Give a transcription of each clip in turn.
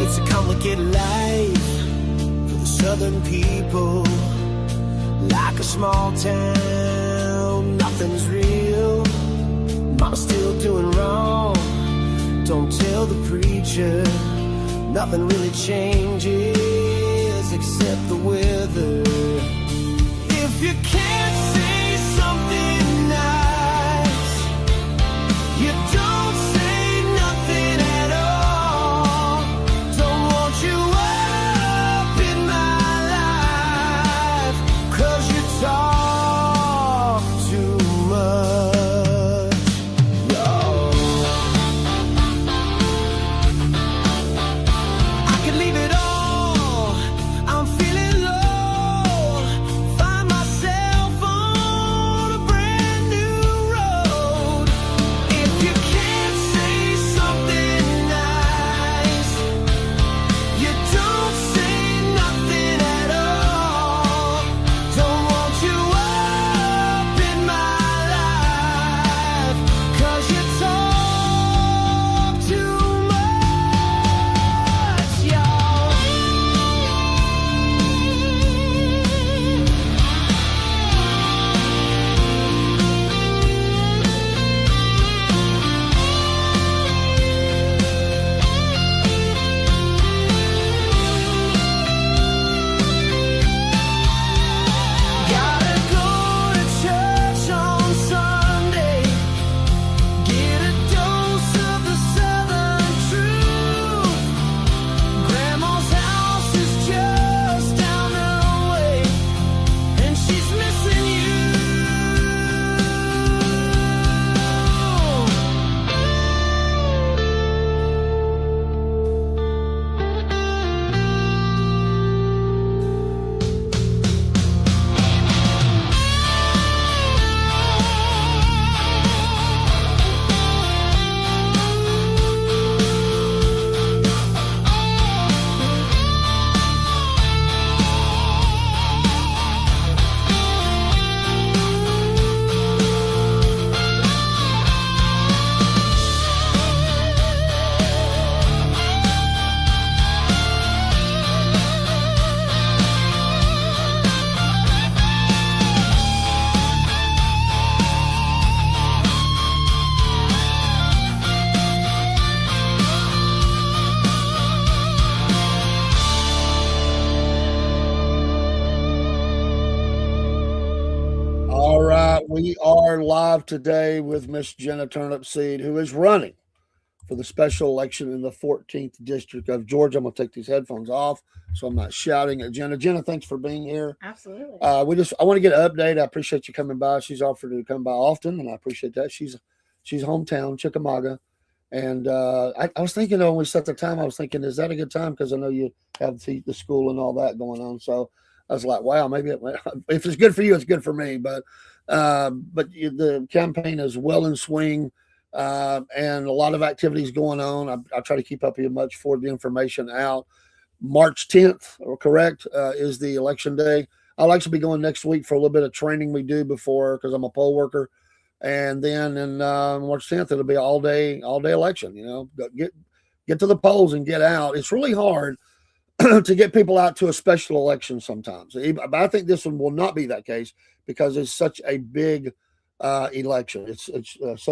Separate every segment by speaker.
Speaker 1: It's a complicated life for the southern people. Like a small town, nothing's real. Mama's still doing wrong. Don't tell the preacher. Nothing really changes except the weather. If you can't say something nice, you don't say nothing at all. Don't want you up in my life, 'cause you talk too much. I could leave it all. I'm feeling low. Find myself on a brand new road. If you can't say something nice, you don't say nothing at all. Don't want you up in my life, 'cause you talk too much, y'all. Gotta go to church on Sunday. Get a dose of the southern truth. Grandma's house is just down the way, and she's missing you.
Speaker 2: All right, we are live today with Miss Jenna Turnipseed, who is running for the special election in the 14th district of Georgia. I'm going to take these headphones off so I'm not shouting at Jenna. Jenna, thanks for being here.
Speaker 3: Absolutely.
Speaker 2: I want to get an update. I appreciate you coming by. She's offered to come by often, and I appreciate that. She's hometown Chickamauga, and I was thinking when we set the time, I was thinking, is that a good time? Because I know you have the school and all that going on. So I was like, wow, maybe if it's good for you, it's good for me. But the campaign is well in swing, and a lot of activities going on. I try to keep up with much for the information out. March 10th, correct, is the election day. I'll actually be going next week for a little bit of training we do before, because I'm a poll worker. And then in March 10th, it'll be all day election. Get to the polls and get out. It's really hard to get people out to a special election sometimes. But I think this one will not be that case because it's such a big election. It's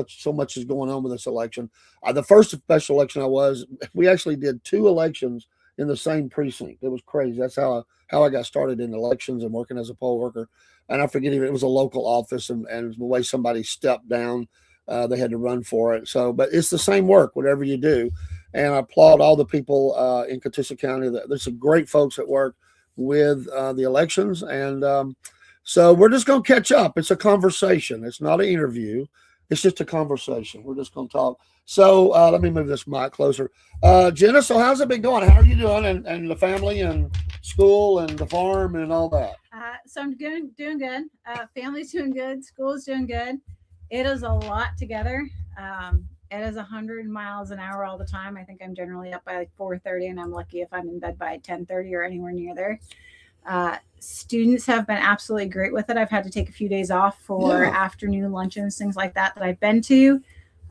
Speaker 2: so much is going on with this election. The first special election we actually did 2 elections in the same precinct. It was crazy. That's how I got started in elections and working as a poll worker. And I forget even it was a local office, and the way somebody stepped down, they had to run for it. So, but it's the same work, whatever you do. And I applaud all the people in Catoosa County. There's some great folks that work with the elections. And so we're just going to catch up. It's a conversation. It's not an interview. It's just a conversation. We're just going to talk. So let me move this mic closer. Jenna, so how's it been going? How are you doing? And the family and school and the farm and all that?
Speaker 3: So I'm doing good. Family's doing good. School's doing good. It is a lot together. It is 100 miles an hour all the time. I think I'm generally up by like 4:30, and I'm lucky if I'm in bed by 10:30 or anywhere near there. Students have been absolutely great with it. I've had to take a few days off for afternoon luncheons, things like that I've been to.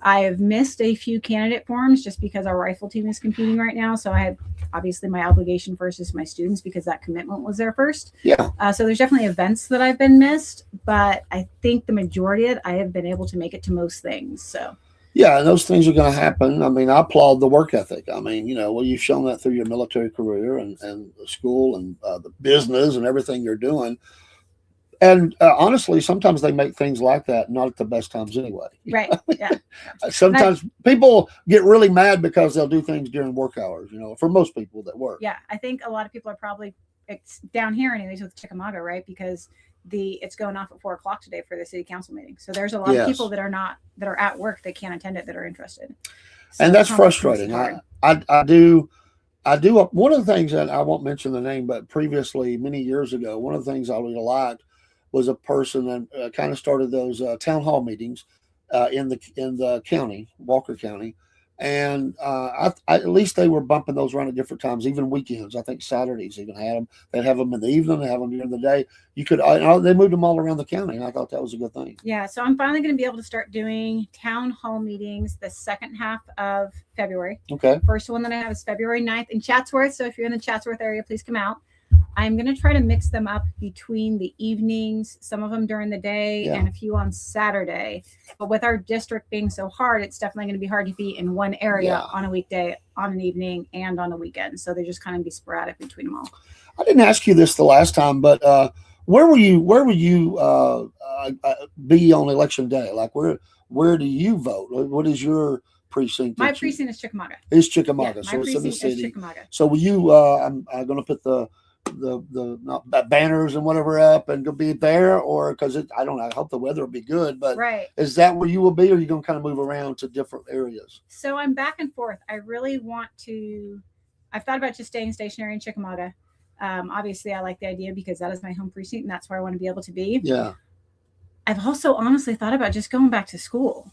Speaker 3: I have missed a few candidate forums just because our rifle team is competing right now. So I have obviously my obligation first is my students because that commitment was there first.
Speaker 2: Yeah.
Speaker 3: So there's definitely events that I've been missed, but I think the majority of it, I have been able to make it to most things. So
Speaker 2: Yeah, and those things are going to happen. I mean, I applaud the work ethic. I mean, well, you've shown that through your military career and the school and the business and everything you're doing. And honestly, sometimes they make things like that not at the best times anyway.
Speaker 3: right. Yeah.
Speaker 2: Sometimes people get really mad because they'll do things during work hours, for most people that work.
Speaker 3: Yeah. I think a lot of people are probably down here anyways with Chickamauga, right? Because it's going off at 4:00 today for the city council meeting. So there's a lot of people that are at work that can't attend it that are interested. So
Speaker 2: and that's frustrating. I do. One of the things that I won't mention the name, but previously, many years ago, one of the things I really liked was a person that kind of started those town hall meetings in the county, Walker County, and at least they were bumping those around at different times, even weekends. I think Saturdays even had them. They'd have them in the evening, they have them during the day. They moved them all around the county, and I thought that was a good thing.
Speaker 3: Yeah, so I'm finally going to be able to start doing town hall meetings the second half of February.
Speaker 2: Okay.
Speaker 3: First one that I have is February 9th in Chatsworth. So if you're in the Chatsworth area, please come out. I'm going to try to mix them up between the evenings, some of them during the day, and a few on Saturday. But with our district being so hard, it's definitely going to be hard to be in one area on a weekday, on an evening, and on a weekend. So they just kind of be sporadic between them all.
Speaker 2: I didn't ask you this the last time, but where will you be on election day? Like where do you vote? What is your precinct?
Speaker 3: My precinct is Chickamauga.
Speaker 2: Is Chickamauga,
Speaker 3: Yeah,
Speaker 2: so it's in the city.
Speaker 3: Chickamauga.
Speaker 2: So will you? I'm going to put the banners and whatever up and go be there, or because I don't know. I hope the weather will be good, but is that where you will be, or are you going to kind of move around to different areas?
Speaker 3: So I'm back and forth. I really want to. I've thought about just staying stationary in Chickamauga. Obviously, I like the idea because that is my home precinct, and that's where I want to be able to be.
Speaker 2: Yeah.
Speaker 3: I've also honestly thought about just going back to school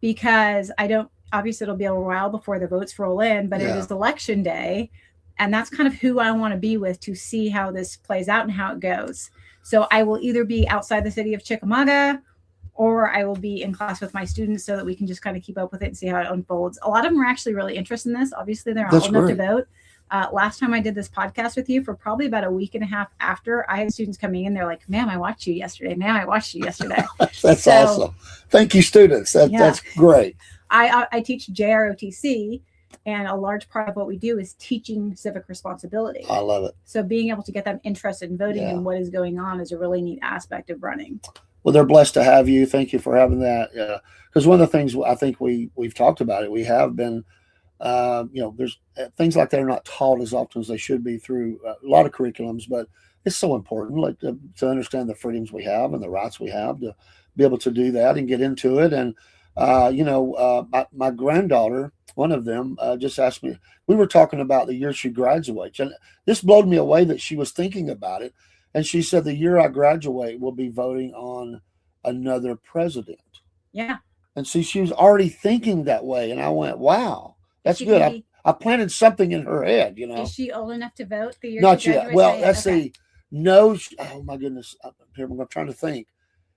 Speaker 3: because I don't. Obviously, it'll be a while before the votes roll in, but it is election day. And that's kind of who I want to be with to see how this plays out and how it goes. So I will either be outside the city of Chickamauga or I will be in class with my students so that we can just kind of keep up with it and see how it unfolds. A lot of them are actually really interested in this. Obviously, they're not old enough to vote. Last time I did this podcast with you for probably about a week and a half after, I had students coming in. They're like, ma'am, I watched you yesterday. Ma'am, I watched you yesterday.
Speaker 2: That's awesome. Thank you, students. That's great.
Speaker 3: I teach JROTC. And a large part of what we do is teaching civic responsibility.
Speaker 2: I love it.
Speaker 3: So being able to get them interested in voting and what is going on is a really neat aspect of running.
Speaker 2: Well, they're blessed to have you. Thank you for having that. Because one of the things I think we've talked about it, we have been, there's things like that are not taught as often as they should be through a lot of curriculums, but it's so important like to understand the freedoms we have and the rights we have to be able to do that and get into it. And, my granddaughter, one of them just asked me, we were talking about the year she graduates, and this blew me away that she was thinking about it. And she said, the year I graduate, we'll be voting on another president.
Speaker 3: Yeah.
Speaker 2: And see, she was already thinking that way. And I went, wow, that's good. I planted something in her head,
Speaker 3: Is she old enough to vote the year
Speaker 2: Not
Speaker 3: she
Speaker 2: yet.
Speaker 3: graduates?
Speaker 2: Well, let's see. No, oh my goodness. I'm trying to think.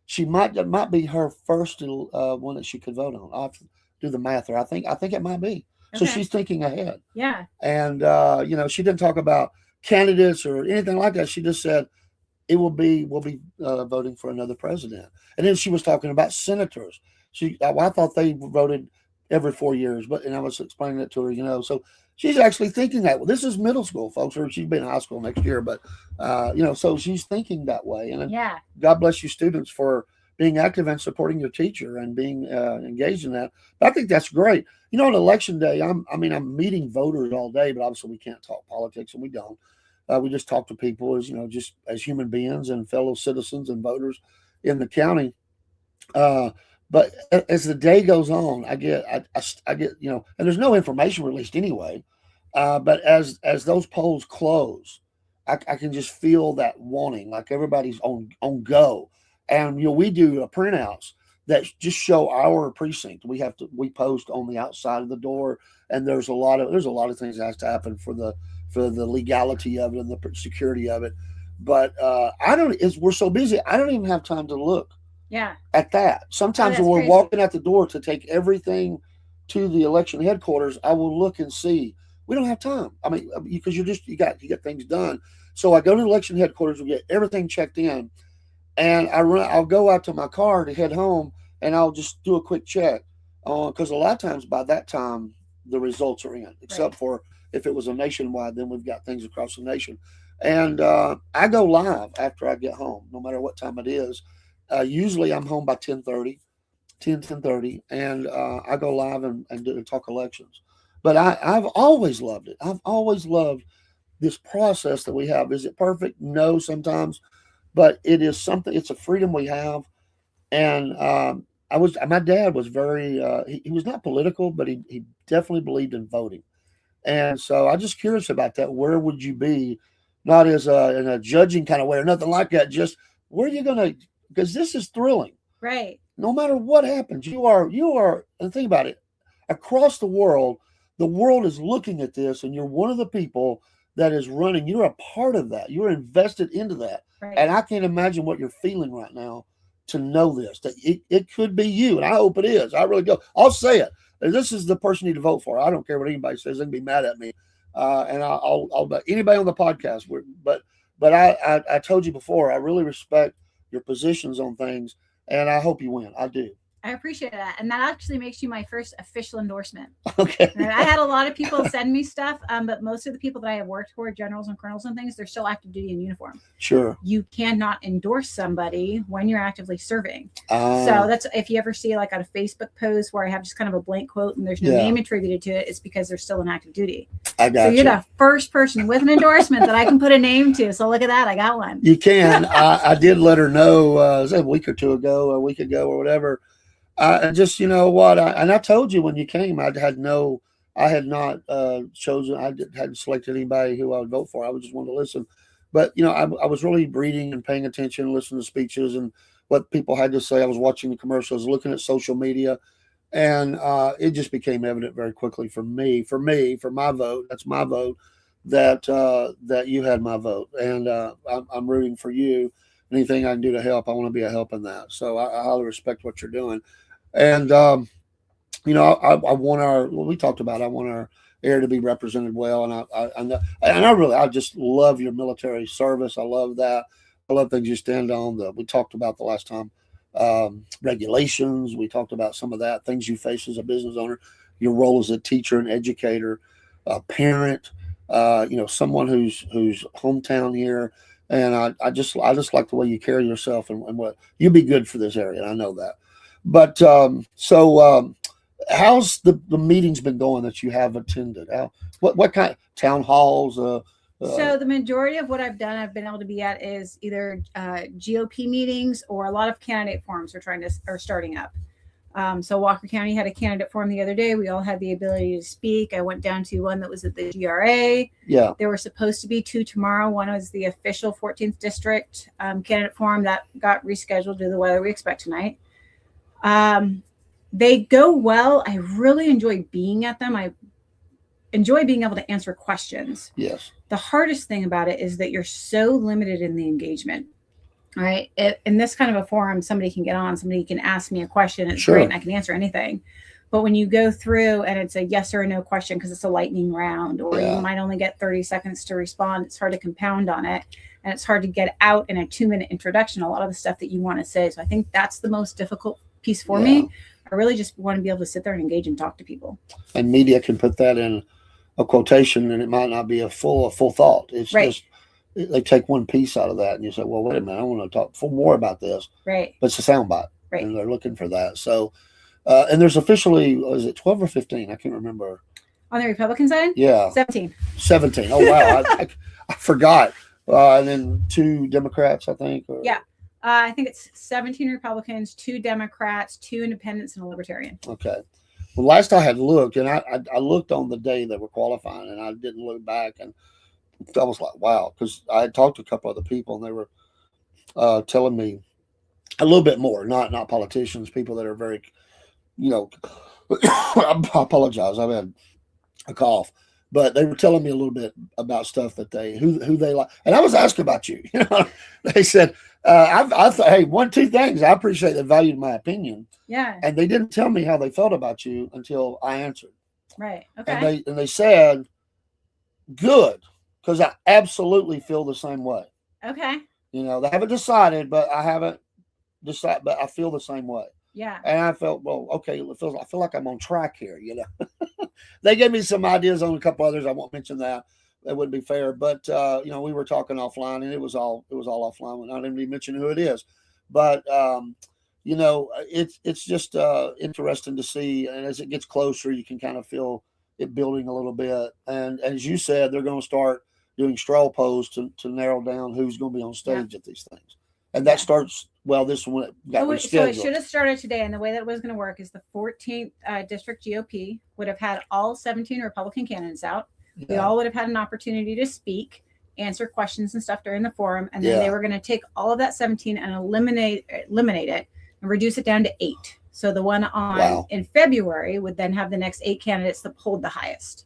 Speaker 2: She might be her first one that she could vote on. I'll have to do the math there. I think it might be. So she's thinking ahead.
Speaker 3: Yeah.
Speaker 2: And she didn't talk about candidates or anything like that. She just said we'll be voting for another president. And then she was talking about senators. I thought they voted every 4 years, and I was explaining it to her, so she's actually thinking that. Well, this is middle school, folks, or she'll be in high school next year, but so she's thinking that way. And God bless you, students, for being active and supporting your teacher and being engaged in that. But I think that's great. On election day, I'm meeting voters all day, but obviously we can't talk politics, and we don't. We just talk to people as just as human beings and fellow citizens and voters in the county. But as the day goes on, I get, and there's no information released anyway. But as those polls close, I can just feel that wanting, like everybody's on go. And we do printouts that just show our precinct. We post on the outside of the door, and there's a lot of things that has to happen for the legality of it and the security of it. But we're so busy, I don't even have time to look
Speaker 3: Yeah.
Speaker 2: at that. Sometimes
Speaker 3: that's
Speaker 2: when we're
Speaker 3: crazy.
Speaker 2: walking out the door to take everything to the election headquarters, I will look and see. We don't have time. I mean, because you got things done. So I go to the election headquarters, we get everything checked in, and I'll go out to my car to head home, and I'll just do a quick check, because a lot of times by that time the results are in, except
Speaker 3: Right.
Speaker 2: for if it was a nationwide, then we've got things across the nation. And I go live after I get home, no matter what time it is. Usually I'm home by 10:30, and I go live and talk elections. But I've always loved it. I've always loved this process that we have. Is it perfect? No, sometimes, but it is something. It's a freedom we have. And my dad was very. He was not political, but he definitely believed in voting. And so I'm just curious about that. Where would you be? Not as in a judging kind of way or nothing like that. Just where are you gonna? Because this is thrilling.
Speaker 3: Right.
Speaker 2: No matter what happens, you are. And think about it. Across the world is looking at this, and you're one of the people that is running. You're a part of that. You're invested into that,
Speaker 3: Right.
Speaker 2: and I can't imagine what you're feeling right now to know this. That it could be you, and I hope it is. I really do. I'll say it. This is the person you need to vote for. I don't care what anybody says; they can be mad at me, and I'll anybody on the podcast. But I told you before, I really respect your positions on things, and I hope you win. I do.
Speaker 3: I appreciate that. And that actually makes you my first official endorsement.
Speaker 2: Okay.
Speaker 3: And I had a lot of people send me stuff, but most of the people that I have worked for, generals and colonels and things, they're still active duty in uniform.
Speaker 2: Sure.
Speaker 3: You cannot endorse somebody when you're actively serving. So that's, if you ever see like on a Facebook post where I have just kind of a blank quote and there's no name attributed to it, it's because they're still in active duty.
Speaker 2: I got
Speaker 3: So
Speaker 2: you.
Speaker 3: you're the first person with an endorsement that I can put a name to. So look at that. I got one.
Speaker 2: You can. I did let her know, was it a week ago or whatever. Just, you know what, I told you when you came, I had not chosen, hadn't selected anybody who I would vote for. I just wanted to listen. But, you know, I was really reading and paying attention, listening to speeches and what people had to say. I was watching the commercials, looking at social media, and it just became evident very quickly for my vote, that's my vote, that you had my vote. And I'm rooting for you. Anything I can do to help, I want to be a help in that. So I highly respect what you're doing. And, you know, I want we talked about, I want our air to be represented well. And I just love your military service. I love that. I love things you stand on. We talked about the last time, regulations. We talked about some of that, things you face as a business owner, your role as a teacher and educator, a parent, you know, someone who's hometown here. And I just like the way you carry yourself and what you'll be good for this area. I know that. But how's the meetings been going that you have attended? What kind of town halls?
Speaker 3: So the majority of what I've done, I've been able to be at is either GOP meetings or a lot of candidate forums are starting up. So Walker County had a candidate forum the other day. We all had the ability to speak. I went down to one that was at the GRA.
Speaker 2: Yeah. There
Speaker 3: were supposed to be two tomorrow. One was the official 14th district candidate forum that got rescheduled due to the weather we expect tonight. They go well. I really enjoy being at them. I enjoy being able to answer questions.
Speaker 2: Yes.
Speaker 3: The hardest thing about it is that you're so limited in the engagement. All right. In this kind of a forum, somebody can get on, somebody can ask me a question. It's great, and I can answer anything. But when you go through and it's a yes or a no question because it's a lightning round, or you might only get 30 seconds to respond, it's hard to compound on it. And it's hard to get out in a 2-minute introduction a lot of the stuff that you want to say. So I think that's the most difficult piece for me. I really just want to be able to sit there and engage and talk to people.
Speaker 2: And media can put that in a quotation, and it might not be a full thought. It's just they take one piece out of that, and you say, well, wait a minute, I want to talk more about this.
Speaker 3: Right.
Speaker 2: But it's a soundbite.
Speaker 3: Right.
Speaker 2: And they're looking for that. So, and there's officially, is it 12 or 15? I can't remember.
Speaker 3: On the Republican side?
Speaker 2: Yeah.
Speaker 3: 17.
Speaker 2: Oh, wow. I forgot. And then 2 Democrats, I think.
Speaker 3: Yeah. I think it's 17 Republicans, 2 Democrats, 2 independents, and a libertarian.
Speaker 2: Okay. Well, last I had looked, and I looked on the day they were qualifying, and I didn't look back, and I was like, wow, because I had talked to a couple other people, and they were telling me a little bit more, not politicians, people that are very, you know, I apologize, I've had a cough, but they were telling me a little bit about stuff that who they like, and I was asking about you. You know, they said Hey, two things. I appreciate they valued my opinion,
Speaker 3: Yeah.
Speaker 2: and they didn't tell me how they felt about you until I answered.
Speaker 3: Right.
Speaker 2: And
Speaker 3: Okay.
Speaker 2: they said good, because I absolutely feel the same way.
Speaker 3: Okay.
Speaker 2: You know, they haven't decided, but I haven't decided, but I feel the same way.
Speaker 3: Yeah.
Speaker 2: And I felt, well, okay, I feel like I'm on track here. You know, they gave me some ideas on a couple others. I won't mention that. That wouldn't be fair. But you know, we were talking offline, and it was all offline. I didn't even mention who it is. But you know, it's just interesting to see, and as it gets closer, you can kind of feel it building a little bit. And as you said, they're going to start doing straw polls to narrow down who's going to be on stage at these things. And that starts, well, this one got rescheduled.
Speaker 3: So it should have started today. And the way that it was going to work is the 14th district GOP would have had all 17 Republican candidates out.
Speaker 2: Yeah.
Speaker 3: We all would have had an opportunity to speak, answer questions and stuff during the forum. And then they were going to take all of that 17 and eliminate it and reduce it down to 8. So the one on in February would then have the next 8 candidates that polled the highest.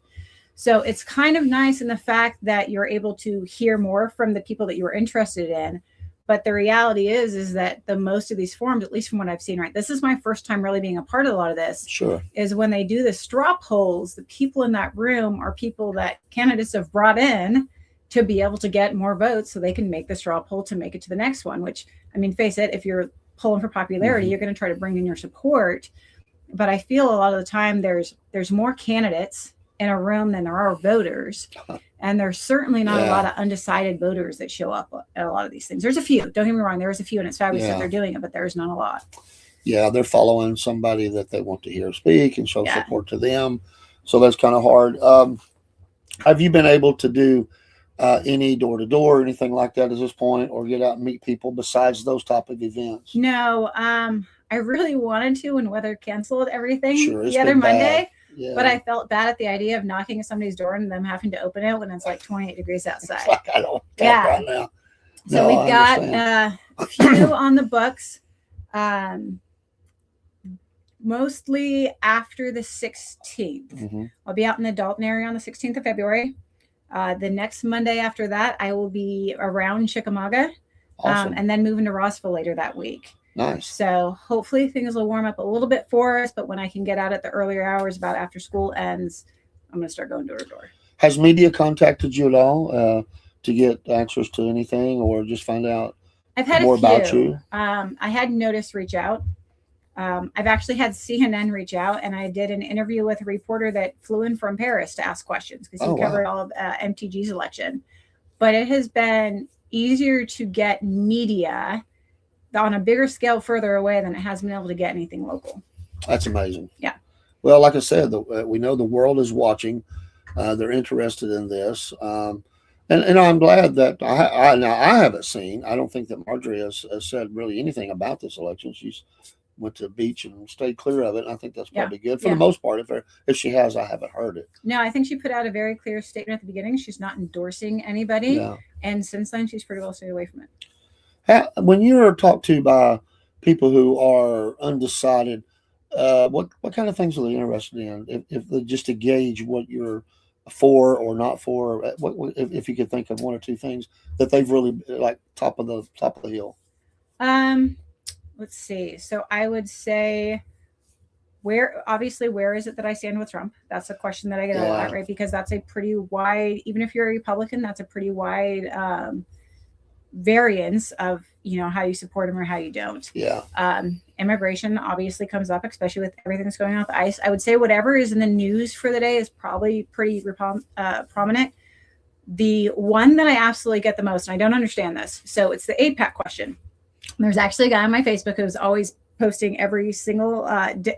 Speaker 3: So it's kind of nice in the fact that you're able to hear more from the people that you were interested in. But the reality is that the most of these forums, at least from what I've seen, right, this is my first time really being a part of a lot of this.
Speaker 2: Sure.
Speaker 3: Is when they do the straw polls, the people in that room are people that candidates have brought in to be able to get more votes so they can make the straw poll to make it to the next one, which, I mean, face it, if you're polling for popularity, you're going to try to bring in your support. But I feel a lot of the time there's more candidates in a room than there are voters. And there's certainly not a lot of undecided voters that show up at a lot of these things. There's a few. Don't get me wrong. There is a few, and it's fabulous that they're doing it, but there's not a lot.
Speaker 2: Yeah, they're following somebody that they want to hear speak and show support to them. So that's kind of hard. Have you been able to do any door-to-door or anything like that at this point, or get out and meet people besides those type of events?
Speaker 3: No. I really wanted to, and weather canceled everything
Speaker 2: the
Speaker 3: other Monday.
Speaker 2: Bad. Yeah.
Speaker 3: But I felt bad at the idea of knocking at somebody's door and them having to open it when it's like 28 degrees outside.
Speaker 2: It's like I don't right now.
Speaker 3: So we've got a few on the books, mostly after the 16th.
Speaker 2: Mm-hmm.
Speaker 3: I'll be out in the Dalton area on the 16th of February. The next Monday after that, I will be around Chickamauga, and then moving to Rossville later that week.
Speaker 2: Nice.
Speaker 3: So hopefully things will warm up a little bit for us, but when I can get out at the earlier hours, about after school ends, I'm going to start going door to door.
Speaker 2: Has media contacted you at all to get answers to anything, or just find out more about you?
Speaker 3: I had Notice reach out. I've actually had CNN reach out, and I did an interview with a reporter that flew in from Paris to ask questions because he covered all of MTG's election. But it has been easier to get media on a bigger scale further away than it has been able to get anything local.
Speaker 2: That's amazing.
Speaker 3: Yeah.
Speaker 2: Well, like I said, we know the world is watching. They're interested in this. And I'm glad that I haven't seen, I don't think that Marjorie has said really anything about this election. She's went to the beach and stayed clear of it. And I think that's probably good for the most part. If she has, I haven't heard it.
Speaker 3: No, I think she put out a very clear statement at the beginning. She's not endorsing anybody.
Speaker 2: Yeah.
Speaker 3: And since then, she's pretty well stayed away from it.
Speaker 2: When you're talked to by people who are undecided, what kind of things are they interested in? If just to gauge what you're for or not for, if you could think of one or two things that they've really like top of the hill.
Speaker 3: Let's see. So I would say where is it that I stand with Trump? That's a question that I get a lot, right? Because that's a pretty wide, even if you're a Republican, that's a pretty wide variance of, how you support him or how you don't.
Speaker 2: Yeah.
Speaker 3: Immigration obviously comes up, especially with everything that's going on with ICE. I would say whatever is in the news for the day is probably pretty prominent. The one that I absolutely get the most, and I don't understand this, so it's the APAC question. There's actually a guy on my Facebook who's always posting every single,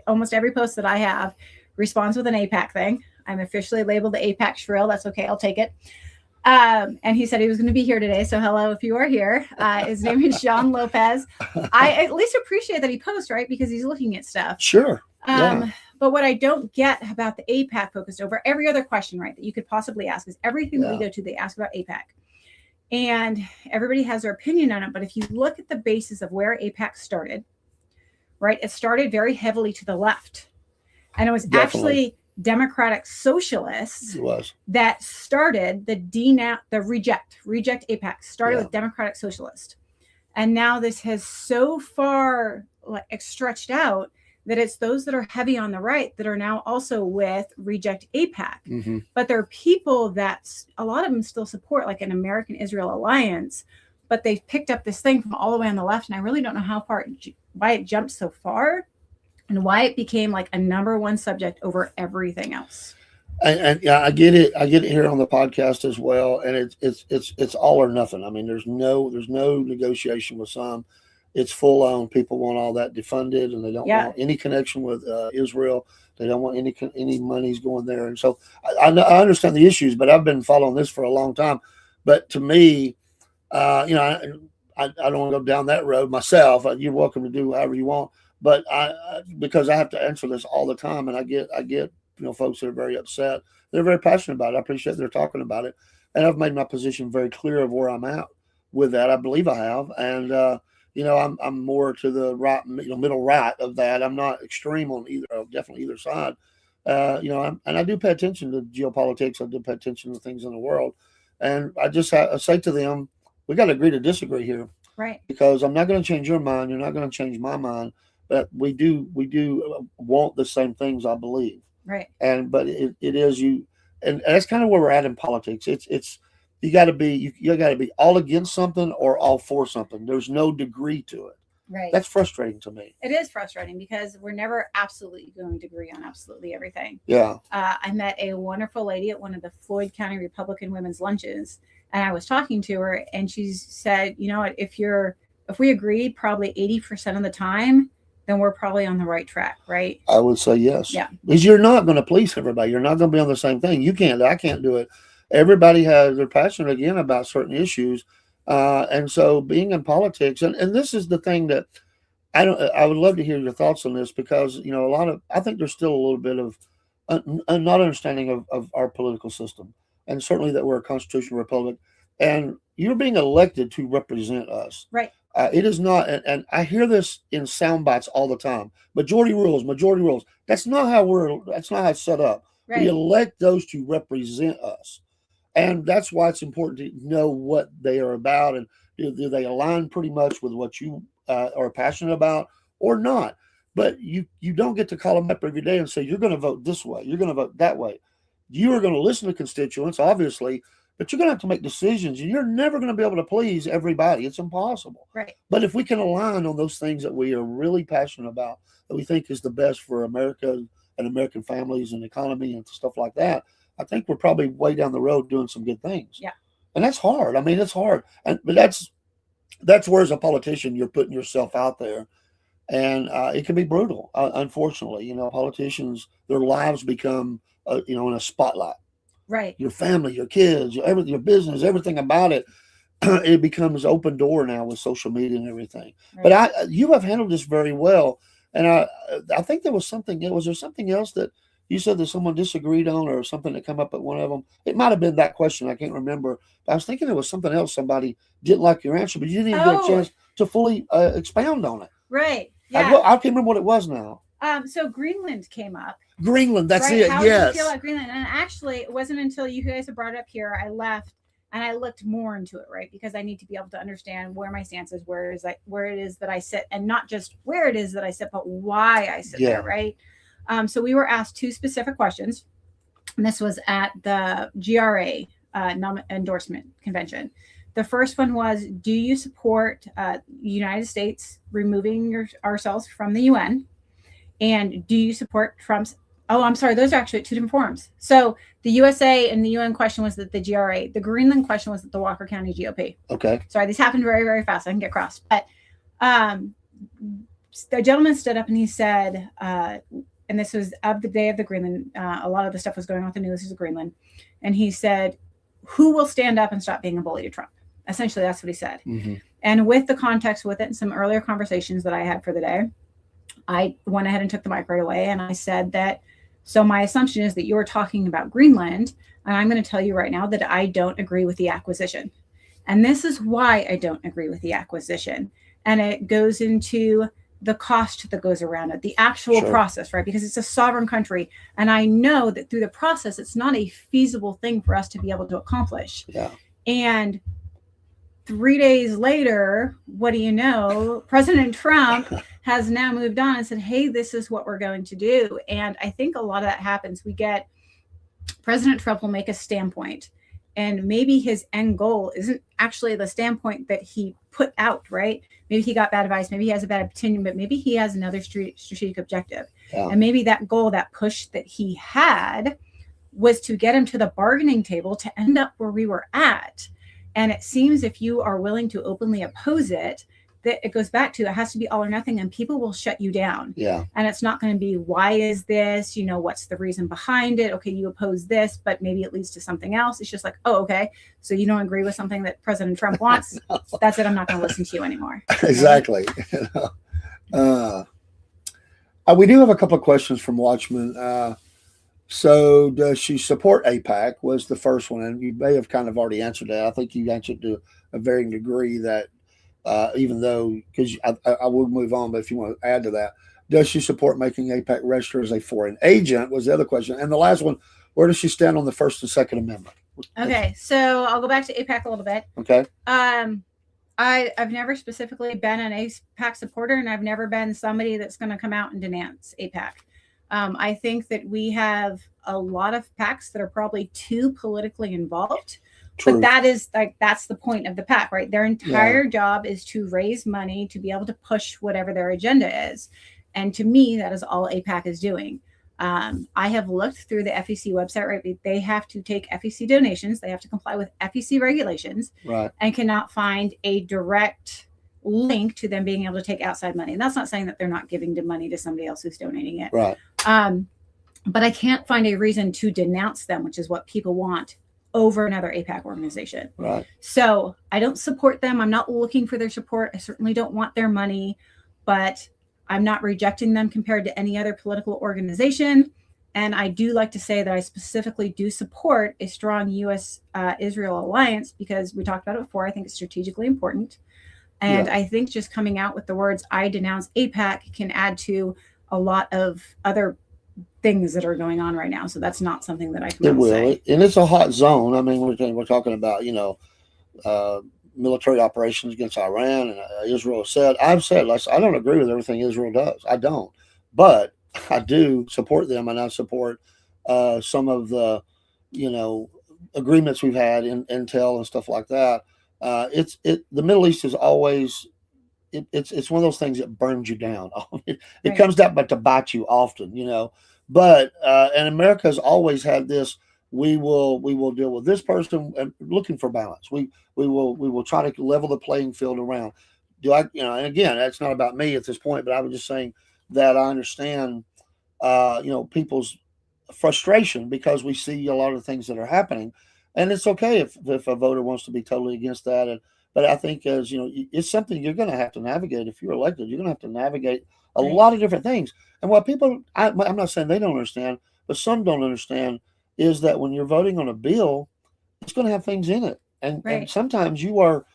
Speaker 3: almost every post that I have, responds with an APAC thing. I'm officially labeled the APAC shrill. That's okay. I'll take it. And he said he was going to be here today. So hello, if you are here. His name is Sean Lopez. I at least appreciate that he posts, right? Because he's looking at stuff.
Speaker 2: Sure.
Speaker 3: But what I don't get about the APAC focused over every other question, right, that you could possibly ask is everything that we go to, they ask about APAC. And everybody has their opinion on it. But if you look at the basis of where APAC started, right, it started very heavily to the left. And it was actually Democratic socialists that started the reject APAC started with Democratic socialists. And now this has so far stretched out that it's those that are heavy on the right that are now also with Reject AIPAC.
Speaker 2: Mm-hmm.
Speaker 3: But there are people that a lot of them still support, like an American Israel alliance, but they've picked up this thing from all the way on the left. And I really don't know why it jumped so far and why it became like a number one subject over everything else.
Speaker 2: And yeah, I get it. I get it here on the podcast as well. And it's all or nothing. I mean, there's no negotiation with some. It's full on. People want all that defunded, and they don't want any connection with Israel. They don't want any monies going there. And so I understand the issues, but I've been following this for a long time. But to me, I don't want to go down that road myself. You're welcome to do however you want, but because I have to answer this all the time, and I get folks that are very upset. They're very passionate about it. I appreciate they're talking about it, and I've made my position very clear of where I'm at with that. I believe I have, and I'm more to the right, middle right of that. I'm not extreme on definitely either side. And I do pay attention to geopolitics. I do pay attention to things in the world, and I just say to them, we got to agree to disagree here,
Speaker 3: right? Because
Speaker 2: I'm not going to change your mind. You're not going to change my mind, but we do want the same things, I believe.
Speaker 3: Right.
Speaker 2: But it is you, and that's kind of where we're at in politics. It's you got to be all against something or all for something. There's no degree to it.
Speaker 3: Right.
Speaker 2: That's frustrating to me.
Speaker 3: It is frustrating because we're never absolutely going to agree on absolutely everything.
Speaker 2: Yeah.
Speaker 3: I met a wonderful lady at one of the Floyd County Republican women's lunches, and I was talking to her, and she said, if we agree probably 80% of the time, then we're probably on the right track, right?
Speaker 2: I would say yes.
Speaker 3: Yeah.
Speaker 2: Because you're not going to please everybody. You're not going to be on the same thing. You can't. I can't do it. Everybody they're passionate again about certain issues. And so being in politics, and this is the thing that I would love to hear your thoughts on this, because, I think there's still a little bit of a not understanding of our political system, and certainly that we're a constitutional republic, and you're being elected to represent us.
Speaker 3: Right.
Speaker 2: It is not, and I hear this in sound bites all the time. Majority rules. That's not how it's set up. Right. We elect those to represent us. And that's why it's important to know what they are about, and do they align pretty much with what you are passionate about or not. But you don't get to call them up every day and say, you're going to vote this way, you're going to vote that way. You are going to listen to constituents, obviously, but you're going to have to make decisions, and you're never going to be able to please everybody. It's impossible.
Speaker 3: Right.
Speaker 2: But if we can align on those things that we are really passionate about, that we think is the best for America and American families and economy and stuff like that, I think we're probably way down the road doing some good things.
Speaker 3: Yeah.
Speaker 2: And that's hard. I mean, it's hard. But that's where, as a politician, you're putting yourself out there. And it can be brutal, unfortunately. Politicians, their lives become, in a spotlight.
Speaker 3: Right.
Speaker 2: Your family, your kids, your business, everything about it. It becomes open door now with social media and everything. Right. But you have handled this very well. And I think there was something. Was there something else that you said that someone disagreed on, or something that came up at one of them? It might have been that question. I can't remember. But I was thinking there was something else somebody didn't like your answer, but you didn't even get a chance to fully expound on it.
Speaker 3: Right. Yeah.
Speaker 2: I can't remember what it was now.
Speaker 3: So Greenland came up.
Speaker 2: Greenland, that's right?
Speaker 3: How
Speaker 2: yes.
Speaker 3: do you feel about Greenland? And actually, it wasn't until you guys had brought it up here, I left and I looked more into it, right? Because I need to be able to understand where my stance is, where it is that I sit, and not just where it is that I sit, but why I sit there, right? So we were asked two specific questions, and this was at the GRA endorsement convention. The first one was, do you support the United States removing ourselves from the UN? And do you support Trump's? Oh, I'm sorry. Those are actually two different forums. So the USA and the UN question was that the GRA. The Greenland question was that the Walker County GOP.
Speaker 2: Okay.
Speaker 3: Sorry, these happened very, very fast. I can get crossed. But the gentleman stood up and he said, and this was of the day of the Greenland. A lot of the stuff was going on with the news of Greenland. And he said, who will stand up and stop being a bully to Trump? Essentially, that's what he said. Mm-hmm. And with the context with it and some earlier conversations that I had for the day, I went ahead and took the mic right away. And I said that, so my assumption is that you were talking about Greenland. And I'm going to tell you right now that I don't agree with the acquisition. And this is why I don't agree with the acquisition. And it goes into the cost that goes around it, the actual process, right? Because it's a sovereign country. And I know that through the process, it's not a feasible thing for us to be able to accomplish.
Speaker 2: Yeah.
Speaker 3: And 3 days later, what do you know? President Trump has now moved on and said, hey, this is what we're going to do. And I think a lot of that happens. President Trump will make a standpoint, and maybe his end goal isn't actually the standpoint that he put out, right? Maybe he got bad advice, maybe he has a bad opinion, but maybe he has another strategic objective.
Speaker 2: Yeah.
Speaker 3: And maybe that goal, that push that he had, was to get him to the bargaining table to end up where we were at. And it seems if you are willing to openly oppose it, that it goes back to, it has to be all or nothing, and people will shut you down.
Speaker 2: Yeah.
Speaker 3: And it's not going to be, why is this? What's the reason behind it? Okay, you oppose this, but maybe it leads to something else. It's just like, oh, okay, so you don't agree with something that President Trump wants.
Speaker 2: No.
Speaker 3: That's it. I'm not going to listen to you anymore.
Speaker 2: Exactly. We do have a couple of questions from Watchmen. So does she support AIPAC was the first one, and you may have kind of already answered that. I think you answered to a varying degree that even though, because I will move on, but if you want to add to that, does she support making AIPAC register as a foreign agent was the other question. And the last one, where does she stand on the First and Second Amendment?
Speaker 3: Okay, so I'll go back to AIPAC a little bit.
Speaker 2: Okay.
Speaker 3: I've never specifically been an AIPAC supporter, and I've never been somebody that's going to come out and denounce AIPAC. I think that we have a lot of PACs that are probably too politically involved.
Speaker 2: True.
Speaker 3: But that's the point of the PAC, right? Their entire job is to raise money to be able to push whatever their agenda is. And to me, that is all AIPAC is doing. I have looked through the FEC website, right? They have to take FEC donations. They have to comply with FEC regulations,
Speaker 2: right,
Speaker 3: and cannot find a direct link to them being able to take outside money. And that's not saying that they're not giving the money to somebody else who's donating it.
Speaker 2: Right.
Speaker 3: But I can't find a reason to denounce them, which is what people want, over another AIPAC organization.
Speaker 2: Right.
Speaker 3: So I don't support them. I'm not looking for their support. I certainly don't want their money, but I'm not rejecting them compared to any other political organization. And I do like to say that I specifically do support a strong U.S.-Israel alliance, because we talked about it before. I think it's strategically important. And I think just coming out with the words, I denounce AIPAC, can add to a lot of other things that are going on right now. So that's not something that I can say.
Speaker 2: And it's a hot zone. I mean, we're talking about, military operations against Iran, and Israel said, I've said, I don't agree with everything Israel does. I don't. But I do support them, and I support some of the, agreements we've had in Intel and stuff like that. The Middle East is always, it's one of those things that burns you down. It comes down but to bite you often, But and America has always had this. We will deal with this person, and looking for balance. We will try to level the playing field around. And again, that's not about me at this point, but I was just saying that I understand, people's frustration, because we see a lot of things that are happening, and it's okay if a voter wants to be totally against that. But I think, as it's something you're going to have to navigate. If you're elected, you're going to have to navigate a lot of different things. And what people, I'm not saying they don't understand, but some don't understand, is that when you're voting on a bill, it's going to have things in it. And sometimes you are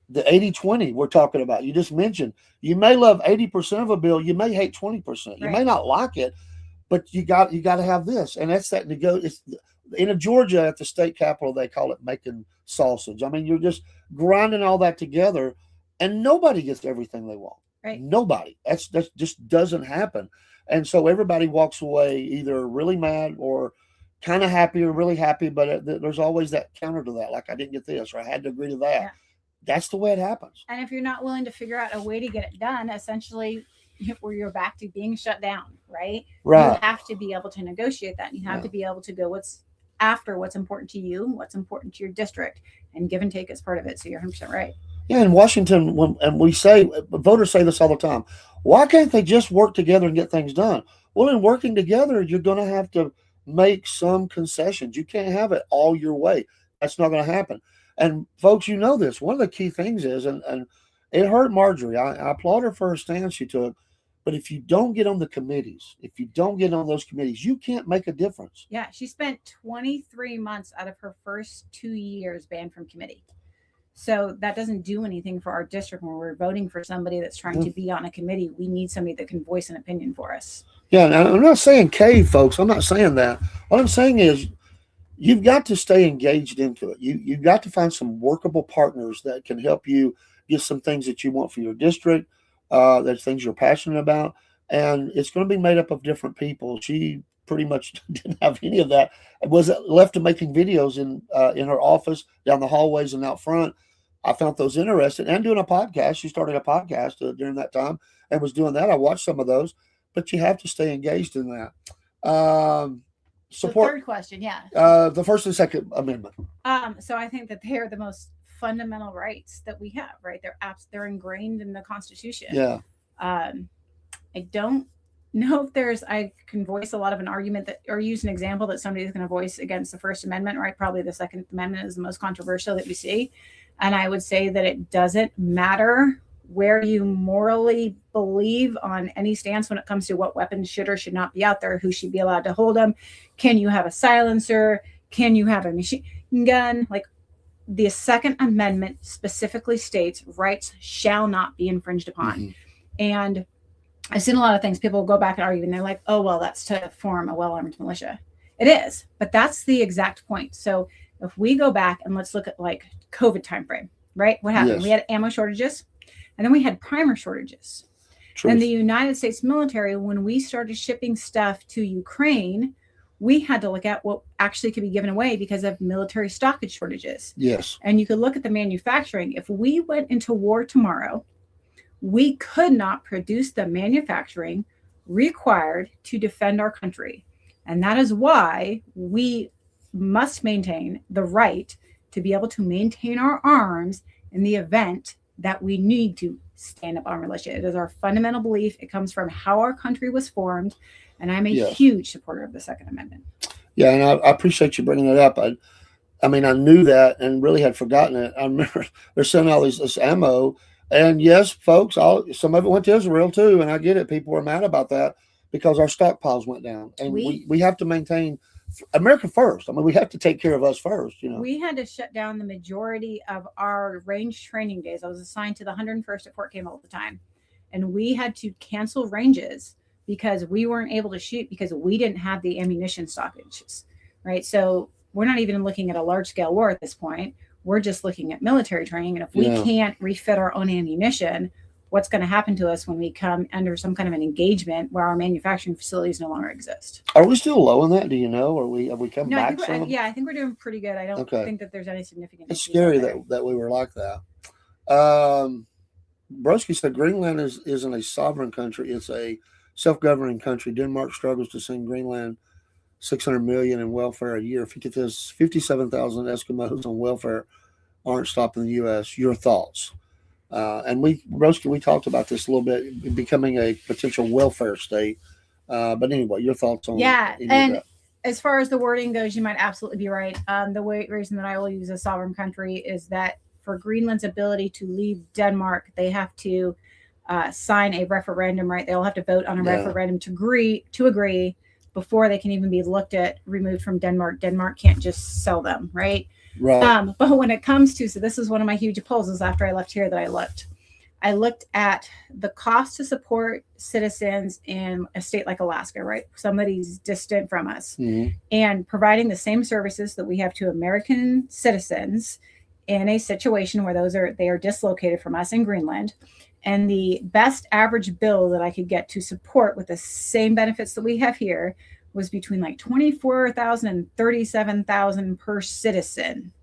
Speaker 2: the 80-20 we're talking about. You just mentioned, you may love 80% of a bill. You may hate 20%. You may not like it, but you got to have this. And that's that in Georgia at the state capitol, they call it making sausage. I mean, you're just grinding all that together, and nobody gets everything they want.
Speaker 3: Right.
Speaker 2: Nobody. That just doesn't happen. And so everybody walks away either really mad or kind of happy or really happy, but there's always that counter to that. Like, I didn't get this, or I had to agree to that. Yeah. That's the way it happens.
Speaker 3: And if you're not willing to figure out a way to get it done, essentially, where you're back to being shut down, right? You have to be able to negotiate that. And you have to be able to go what's important to you, what's important to your district, and give and take as part of it. So you're 100% right.
Speaker 2: Yeah, in Washington, voters say this all the time. Why can't they just work together and get things done? Well, in working together, you're going to have to make some concessions. You can't have it all your way. That's not going to happen. And folks, this. One of the key things is, and it hurt Marjorie. I applaud her for her stance she took. But if you don't get on the committees, if you don't get on those committees, you can't make a difference.
Speaker 3: Yeah, she spent 23 months out of her first 2 years banned from committee. So that doesn't do anything for our district when we're voting for somebody that's trying to be on a committee. We need somebody that can voice an opinion for us.
Speaker 2: Yeah, and I'm not saying cave, folks. I'm not saying that. What I'm saying is, you've got to stay engaged into it. You've got to find some workable partners that can help you get some things that you want for your district, that's things you're passionate about, and it's going to be made up of different people. She pretty much didn't have any of that. Was left to making videos in her office, down the hallways, and out front. I found those interesting, and doing a podcast. She started a podcast during that time and was doing that. I watched some of those, but you have to stay engaged in that.
Speaker 3: The
Speaker 2: Support
Speaker 3: third question, yeah.
Speaker 2: the First and Second Amendment.
Speaker 3: So I think that they are the most fundamental rights that we have, right? They're ingrained in the Constitution.
Speaker 2: Yeah.
Speaker 3: I don't know if I can voice a lot of an argument that, or use an example that somebody's going to voice against the First Amendment, right? Probably the Second Amendment is the most controversial that we see. And I would say that it doesn't matter where you morally believe on any stance when it comes to what weapons should or should not be out there, who should be allowed to hold them. Can you have a silencer? Can you have a machine gun? Like, the Second Amendment specifically states rights shall not be infringed upon.
Speaker 2: Mm-hmm.
Speaker 3: And I've seen a lot of things. People go back and argue, and they're like, oh, well, that's to form a well-armed militia. It is, but that's the exact point. So if we go back and let's look at like COVID timeframe, right? What happened?
Speaker 2: Yes.
Speaker 3: We had ammo shortages, and then we had primer shortages.
Speaker 2: Truth.
Speaker 3: And the United States military, when we started shipping stuff to Ukraine, we had to look at what actually could be given away because of military stockage shortages.
Speaker 2: Yes.
Speaker 3: And you could look at the manufacturing. If we went into war tomorrow, we could not produce the manufacturing required to defend our country. And that is why we must maintain the right to be able to maintain our arms in the event that we need to stand up our militia. It is our fundamental belief. It comes from how our country was formed. And I'm a
Speaker 2: Yes.
Speaker 3: huge supporter of the Second Amendment.
Speaker 2: Yeah, and I appreciate you bringing it up. I mean, I knew that and really had forgotten it. I remember they're sending all this ammo, and yes, folks, some of it went to Israel too, and I get it. People were mad about that because our stockpiles went down, and we have to maintain America first. I mean, we have to take care of us first. You know,
Speaker 3: we had to shut down the majority of our range training days. I was assigned to the 101st at Fort Campbell at the time, and we had to cancel ranges because we weren't able to shoot because we didn't have the ammunition stockages, right? So we're not even looking at a large scale war at this point. We're just looking at military training. And if we can't refit our own ammunition, what's going to happen to us when we come under some kind of an engagement where our manufacturing facilities no longer exist?
Speaker 2: Are we still low on that? Do you know? Or have we come back some?
Speaker 3: I think we're doing pretty good. I don't think that there's any significant.
Speaker 2: It's scary that we were like that. Broski said Greenland isn't a sovereign country. It's a self-governing country. Denmark struggles to send Greenland $600 million in welfare a year. 57,000 Eskimos on welfare aren't stopping the U.S. Your thoughts? And Broski, we talked about this a little bit, becoming a potential welfare state. But anyway, your thoughts on
Speaker 3: and as far as the wording goes, you might absolutely be right. The reason that I will use a sovereign country is that for Greenland's ability to leave Denmark, they have to sign a referendum, right? They'll have to vote on a referendum to agree before they can even be removed from Denmark. Denmark can't just sell them, right?
Speaker 2: Right.
Speaker 3: But when it comes to, so this is one of my huge proposals after I left here that I looked at the cost to support citizens in a state like Alaska, right? Somebody's distant from us, and providing the same services that we have to American citizens in a situation where they are dislocated from us in Greenland. And the best average bill that I could get to support with the same benefits that we have here was between like $24,000 and $37,000 per citizen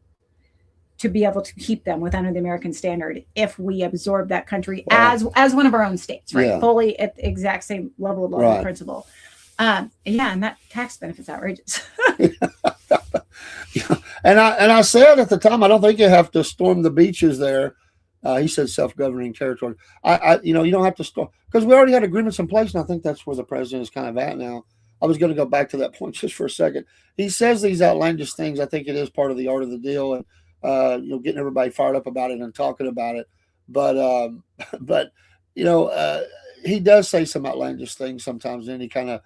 Speaker 3: to be able to keep them within the American standard if we absorb that country as one of our own states, right? Fully at the exact same level of law and principle. And that tax benefit's outrageous.
Speaker 2: And I said at the time, I don't think you have to storm the beaches there. He said self-governing territory. You don't have to storm because we already had agreements in place, and I think that's where the president is kind of at now. I was going to go back to that point just for a second. He says these outlandish things. I think it is part of the art of the deal, and getting everybody fired up about it and talking about it. But he does say some outlandish things sometimes, and he kind of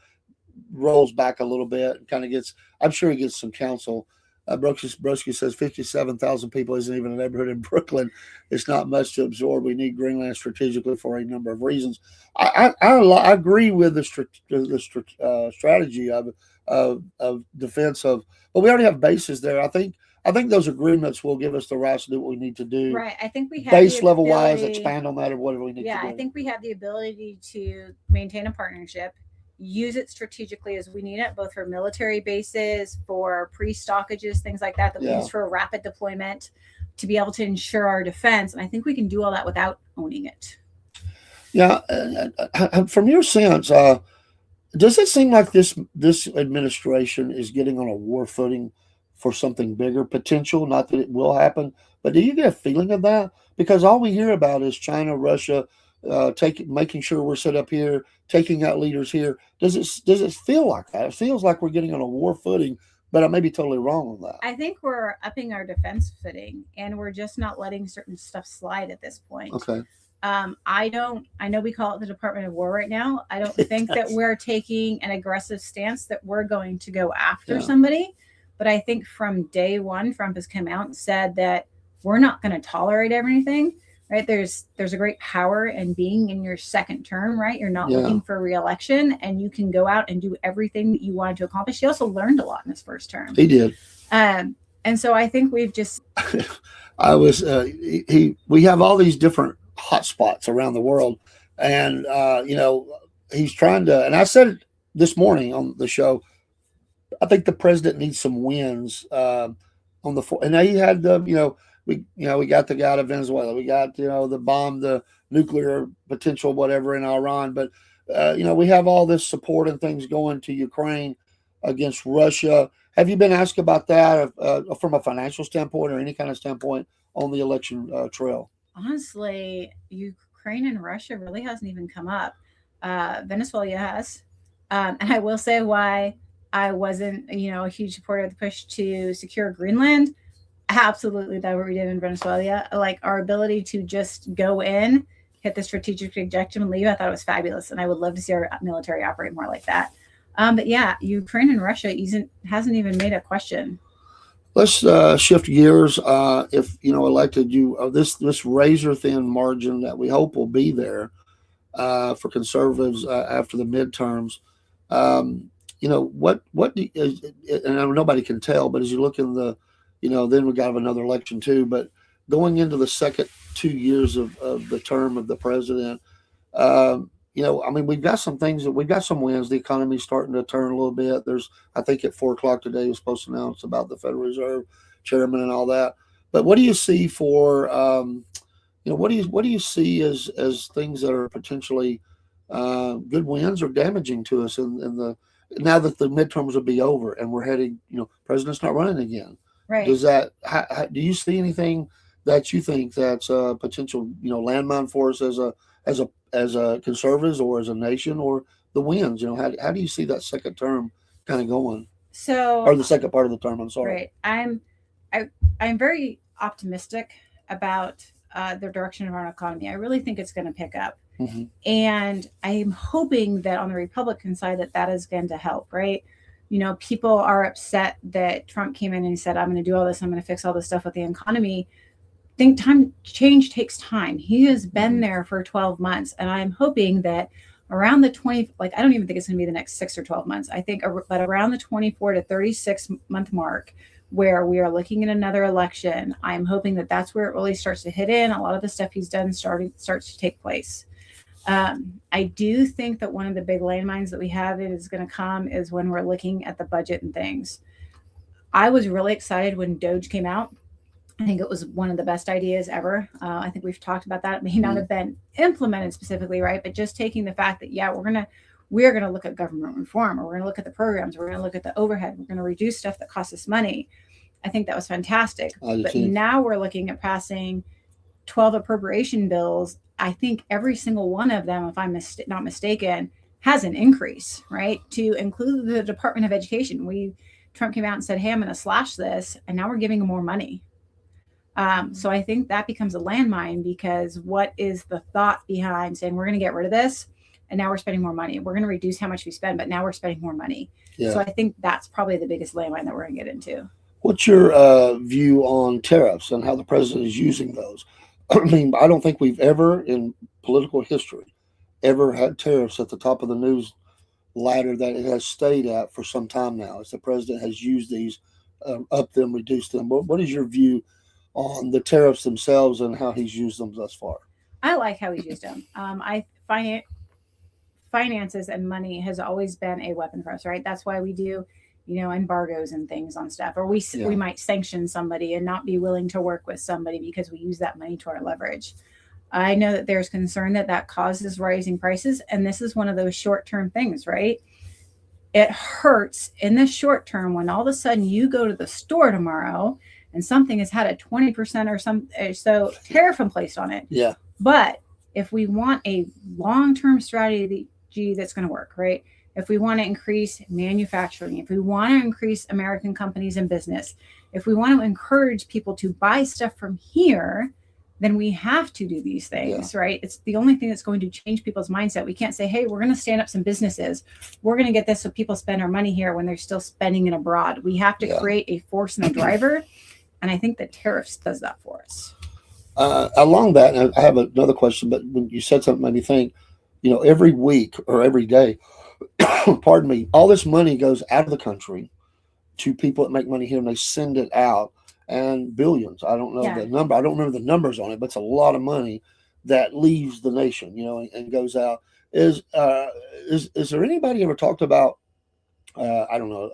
Speaker 2: rolls back a little bit and kind of I'm sure he gets some counsel. Broski says 57,000 people isn't even a neighborhood in Brooklyn. It's not much to absorb. We need Greenland strategically for a number of reasons. I agree with the strategy of defense of, but we already have bases there. I think those agreements will give us the rights to do what we need to do.
Speaker 3: Right. I think we have
Speaker 2: Base
Speaker 3: the
Speaker 2: level wise,
Speaker 3: ability-
Speaker 2: expand on that or whatever we need
Speaker 3: Yeah,
Speaker 2: to do.
Speaker 3: I think we have the ability to maintain a partnership, use it strategically as we need it, both for military bases, for pre-stockages, things like that we
Speaker 2: Yeah.
Speaker 3: use for rapid deployment to be able to ensure our defense. And I think we can do all that without owning it.
Speaker 2: Yeah, from your sense, does it seem like this administration is getting on a war footing for something bigger potential? Not that it will happen, but do you get a feeling of that? Because all we hear about is China, Russia, making sure we're set up here, taking out leaders here. Does it feel like that? It feels like we're getting on a war footing, but I may be totally wrong on that.
Speaker 3: I think we're upping our defense footing, and we're just not letting certain stuff slide at this point.
Speaker 2: Okay.
Speaker 3: I know we call it the Department of War right now. I don't think that we're taking an aggressive stance that we're going to go after somebody. But I think from day one, Trump has come out and said that we're not going to tolerate everything, right? There's a great power in being in your second term, right? You're not looking for re-election, and you can go out and do everything that you wanted to accomplish. He also learned a lot in his first term.
Speaker 2: He did.
Speaker 3: And so I think we've just...
Speaker 2: we have all these different hot spots around the world, and he's trying to, and I said it this morning on the show, I think the president needs some wins on the and he had we got the guy out of Venezuela, we got the bomb, the nuclear potential whatever in Iran, but we have all this support and things going to Ukraine against Russia. Have you been asked about that from a financial standpoint or any kind of standpoint on the election trail?
Speaker 3: Honestly, Ukraine and Russia really hasn't even come up. Venezuela has. And I will say why I wasn't, a huge supporter of the push to secure Greenland. Absolutely, that what we did in Venezuela. Like our ability to just go in, hit the strategic objective and leave, I thought it was fabulous. And I would love to see our military operate more like that. But yeah, Ukraine and Russia hasn't even made a question.
Speaker 2: Let's shift gears. If elected, this razor thin margin that we hope will be there for conservatives after the midterms. What and I know nobody can tell, but as you look in the, then we got another election too. But going into the second 2 years of the term of the president, we've got some things we've got some wins. The economy's starting to turn a little bit. I think at 4:00 today, was supposed to announce about the Federal Reserve chairman and all that. But what do you see for, what do you see as things that are potentially good wins or damaging to us now that the midterms will be over and we're heading, president's not running again.
Speaker 3: Right.
Speaker 2: Does that, do you see anything that you think that's a potential, landmine for us as a conservatives or as a nation, or the wins? How do you see that second term kind of going? Or the second part of the term? I'm sorry.
Speaker 3: Right. I'm very optimistic about the direction of our economy. I really think it's going to pick up.
Speaker 2: Mm-hmm.
Speaker 3: And I'm hoping that on the Republican side that is going to help, right? People are upset that Trump came in and he said, I'm going to do all this. I'm going to fix all this stuff with the economy. I think change takes time. He has been there for 12 months. And I'm hoping that around the 20, I don't even think it's going to be the next 6 or 12 months. I think that around the 24 to 36 month mark, where we are looking at another election, I'm hoping that that's where it really starts to hit in. A lot of the stuff he's done starts to take place. I do think that one of the big landmines that we have is going to come is when we're looking at the budget and things. I was really excited when Doge came out. I think it was one of the best ideas ever. I think we've talked about that. It may not have been implemented specifically, right? But just taking the fact that, we're going to look at government reform, or we're going to look at the programs, we're going to look at the overhead, we're going to reduce stuff that costs us money. I think that was fantastic. But now we're looking at passing 12 appropriation bills. I think every single one of them, if I'm not mistaken, has an increase, right? To include the Department of Education. Trump came out and said, hey, I'm going to slash this. And now we're giving them more money. So I think that becomes a landmine, because what is the thought behind saying we're going to get rid of this and now we're spending more money? We're going to reduce how much we spend, but now we're spending more money. Yeah. So I think that's probably the biggest landmine that we're going to get into.
Speaker 2: What's your view on tariffs and how the president is using those? I mean, I don't think we've ever in political history ever had tariffs at the top of the news ladder that it has stayed at for some time now. As the president has used these, up them, reduced them. What is your view on the tariffs themselves and how he's used them thus far?
Speaker 3: I like how he's used them. I find it finances and money has always been a weapon for us, right? That's why we do, embargoes and things on stuff, or we
Speaker 2: Yeah,
Speaker 3: might sanction somebody and not be willing to work with somebody because we use that money to our leverage. I know that there's concern that that causes rising prices, and this is one of those short-term things, right? It hurts in the short term when all of a sudden you go to the store tomorrow and something has had a 20% or some so tariff placed on it.
Speaker 2: yeah,
Speaker 3: But if we want a long-term strategy that's going to work, right? If we want to increase manufacturing, if we want to increase American companies and business, if we want to encourage people to buy stuff from here, then we have to do these
Speaker 2: yeah,
Speaker 3: things, right? It's the only thing that's going to change people's mindset. We can't say, hey, we're going to stand up some businesses. We're going to get this so people spend our money here when they're still spending it abroad. We have to
Speaker 2: yeah.
Speaker 3: create a force and a driver. And I think that tariffs does that for us.
Speaker 2: Along that, and I have another question, but when you said something, made me think. Every week or every day, pardon me, all this money goes out of the country to people that make money here, and they send it out, and billions. I don't know
Speaker 3: Yeah.
Speaker 2: the number. I don't remember the numbers on it, but it's a lot of money that leaves the nation, and goes out. Is there anybody ever talked about? I don't know.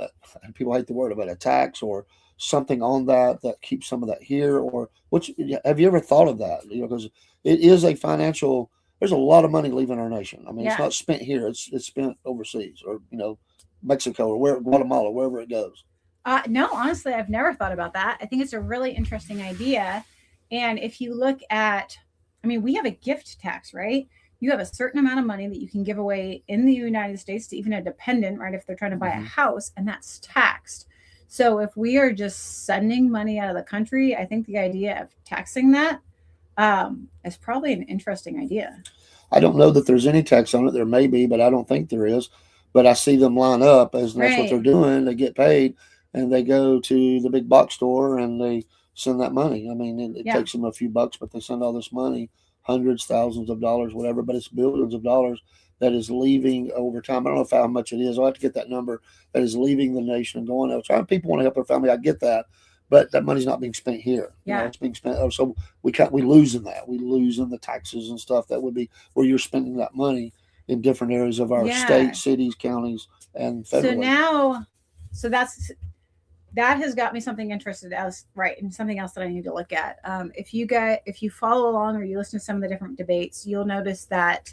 Speaker 2: People hate the word about a tax or something on that keeps some of that here, or which have you ever thought of that? Because it is a financial. There's a lot of money leaving our nation. I mean, it's
Speaker 3: Yeah.
Speaker 2: not spent here; it's spent overseas, or Mexico, or Guatemala, wherever it goes.
Speaker 3: No, honestly, I've never thought about that. I think it's a really interesting idea. And if you look at, I mean, we have a gift tax, right? You have a certain amount of money that you can give away in the United States to even a dependent, right? If they're trying to buy a
Speaker 2: Hmm.
Speaker 3: house, and that's taxed. So if we are just sending money out of the country, I think the idea of taxing that is probably an interesting idea.
Speaker 2: I don't know that there's any tax on it. There may be, but I don't think there is. But I see them line up as that's what they're
Speaker 3: Right.
Speaker 2: doing. They get paid, and they go to the big box store and they send that money. I mean, it
Speaker 3: Yeah.
Speaker 2: takes them a few bucks, but they send all this money, hundreds, thousands of dollars, whatever. But it's billions of dollars that is leaving over time. I don't know how much it is. I'll have to get that number that is leaving the nation and going elsewhere. People want to help their family. I get that, but that money's not being spent here.
Speaker 3: Yeah.
Speaker 2: It's being spent. So we lose in that. We lose in the taxes and stuff. That would be where you're spending that money in different areas of our
Speaker 3: Yeah.
Speaker 2: state, cities, counties, and
Speaker 3: So
Speaker 2: federally.
Speaker 3: now, so that has got me something interested else, right? And something else that I need to look at. If you follow along or you listen to some of the different debates, you'll notice that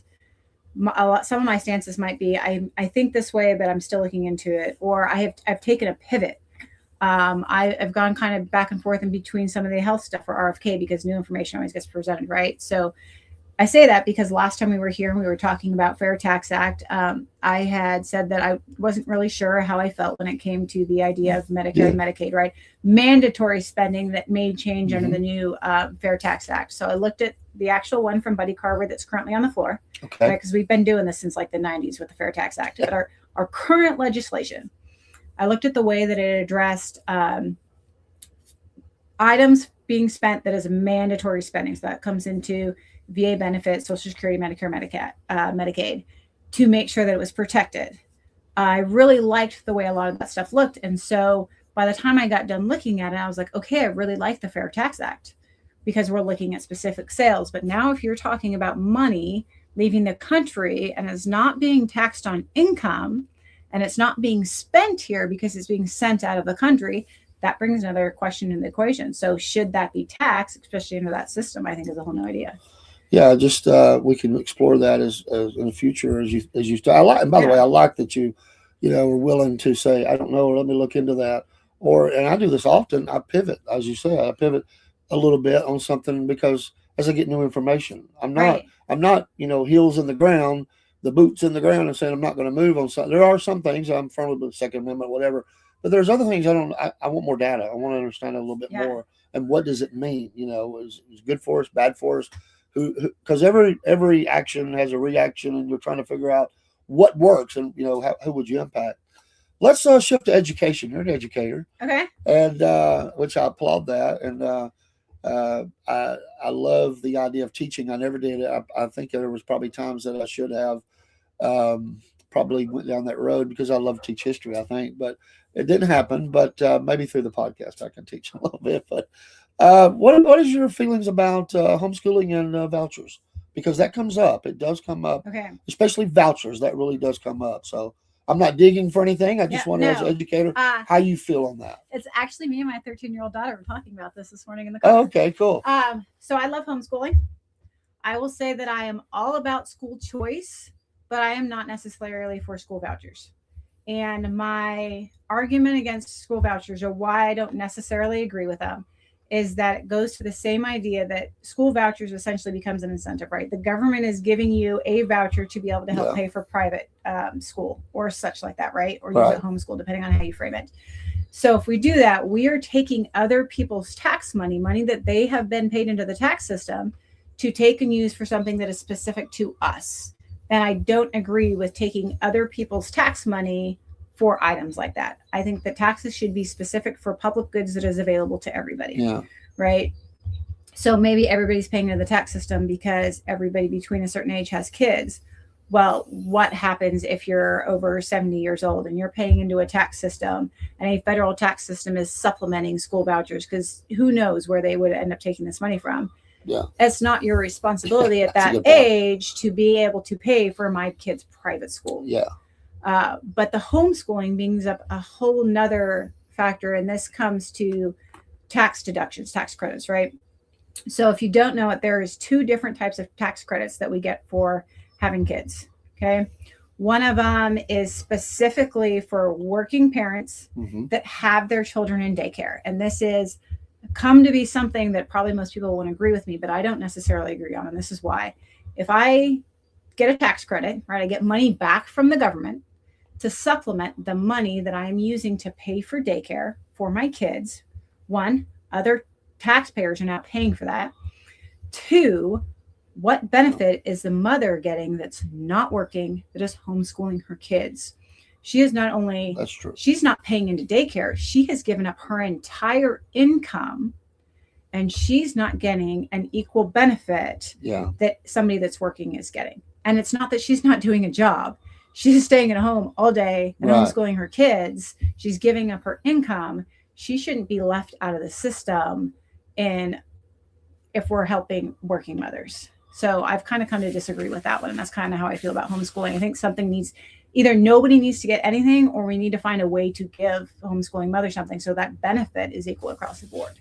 Speaker 3: some of my stances might be, I think this way, but I'm still looking into it, or I've taken a pivot. I've gone kind of back and forth in between some of the health stuff for RFK because new information always gets presented, right? So I say that because last time we were here and we were talking about Fair Tax Act, I had said that I wasn't really sure how I felt when it came to the idea of Medicare and Medicaid, right? Mandatory spending that may change under the new Fair Tax Act. So I looked at the actual one from Buddy Carver that's currently on the floor,
Speaker 2: Okay.
Speaker 3: right? Because we've been doing this since like the 90s with the Fair Tax Act. But our current legislation, I looked at the way that it addressed items being spent that is mandatory spending. So that comes into VA benefits, Social Security, Medicare, Medicaid, to make sure that it was protected. I really liked the way a lot of that stuff looked. And so by the time I got done looking at it, I was like, okay, I really like the Fair Tax Act because we're looking at specific sales. But now if you're talking about money leaving the country and it's not being taxed on income and it's not being spent here because it's being sent out of the country, that brings another question in the equation. So should that be taxed, especially under that system? I think is a whole new idea.
Speaker 2: Yeah, just we can explore that as in the future as you start. I like, and by the way, I like that you are willing to say, I don't know, let me look into that. And I do this often. I pivot, as you say, I pivot a little bit on something because as I get new information,
Speaker 3: Right.
Speaker 2: I'm not heels in the ground, the boots in the ground, and saying I'm not going to move on something. There are some things I'm firm with the Second Amendment, whatever, but there's other things I want more data. I want to understand it a little bit
Speaker 3: Yeah.
Speaker 2: more. And what does it mean? Is good for us, bad for us? Because every action has a reaction, and you're trying to figure out what works, and who would you impact. let's shift to education. You're an educator,
Speaker 3: Okay.
Speaker 2: and which I applaud that. And I love the idea of teaching. I never did. I think there was probably times that I should have probably went down that road because I love to teach history. I think, but it didn't happen. But maybe through the podcast I can teach a little bit. But what is your feelings about homeschooling and vouchers? Because that comes up. It does come up,
Speaker 3: Okay.
Speaker 2: especially vouchers. That really does come up. So I'm not digging for anything. I just
Speaker 3: Yeah,
Speaker 2: wonder, as an
Speaker 3: no.
Speaker 2: educator, how you feel on that.
Speaker 3: It's actually me and my 13-year-old daughter were talking about this morning in the car.
Speaker 2: Oh, okay, cool.
Speaker 3: So I love homeschooling. I will say that I am all about school choice, but I am not necessarily for school vouchers. And my argument against school vouchers, or why I don't necessarily agree with them, is that it goes to the same idea that school vouchers essentially becomes an incentive, right? The government is giving you a voucher to be able to help pay for private school or such like that, right? Or use it homeschool, depending on how you frame it. So if we do that, we are taking other people's tax money that they have been paid into the tax system, to take and use for something that is specific to us. And I don't agree with taking other people's tax money for items like that. I think the taxes should be specific for public goods that is available to everybody.
Speaker 2: Yeah.
Speaker 3: Right. So maybe everybody's paying into the tax system because everybody between a certain age has kids. Well, what happens if you're over 70 years old and you're paying into a tax system, and a federal tax system is supplementing school vouchers? Because who knows where they would end up taking this money from.
Speaker 2: Yeah.
Speaker 3: It's not your responsibility at that age to be able to pay for my kid's private school.
Speaker 2: Yeah.
Speaker 3: But the homeschooling brings up a whole nother factor, and this comes to tax deductions, tax credits, right? So if you don't know it, there is 2 different types of tax credits that we get for having kids. Okay. One of them is specifically for working parents that have their children in daycare. And this is come to be something that probably most people won't agree with me, but I don't necessarily agree on. And this is why. If I get a tax credit, right, I get money back from the government to supplement the money that I'm using to pay for daycare for my kids. 1, other taxpayers are not paying for that. 2, what benefit is the mother getting that's not working, that is homeschooling her kids? She is not only,
Speaker 2: that's true,
Speaker 3: she's not paying into daycare, she has given up her entire income, and she's not getting an equal benefit that somebody that's working is getting. And it's not that she's not doing a job. She's staying at home all day and homeschooling her kids. She's giving up her income. She shouldn't be left out of the system if we're helping working mothers. So I've kind of come to disagree with that one. And that's kind of how I feel about homeschooling. I think something needs, either nobody needs to get anything, or we need to find a way to give homeschooling mothers something so that benefit is equal across the board.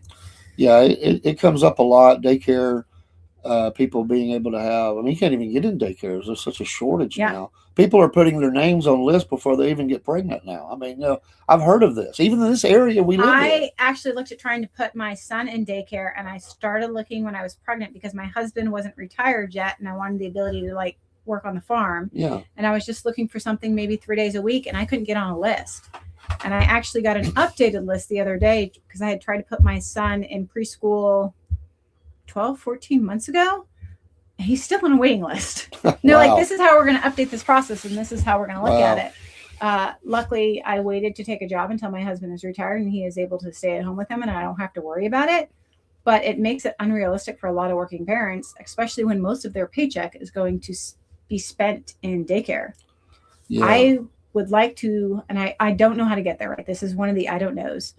Speaker 2: Yeah, it comes up a lot. Daycare, people being able to have, I mean, you can't even get in daycares. There's such a shortage now. People are putting their names on lists before they even get pregnant now. I mean, I've heard of this. Even in this area we live in.
Speaker 3: I actually looked at trying to put my son in daycare, and I started looking when I was pregnant because my husband wasn't retired yet, and I wanted the ability to work on the farm.
Speaker 2: Yeah.
Speaker 3: And I was just looking for something maybe 3 days a week, and I couldn't get on a list. And I actually got an updated list the other day because I had tried to put my son in preschool 12, 14 months ago. He's still on a waiting list. They're like, this is how we're going to update this process, and this is how we're going to look at it. Luckily, I waited to take a job until my husband is retired, and he is able to stay at home with him, and I don't have to worry about it. But it makes it unrealistic for a lot of working parents, especially when most of their paycheck is going to be spent in daycare. Yeah. I would like to, and I don't know how to get there, right? This is one of the I don't knows.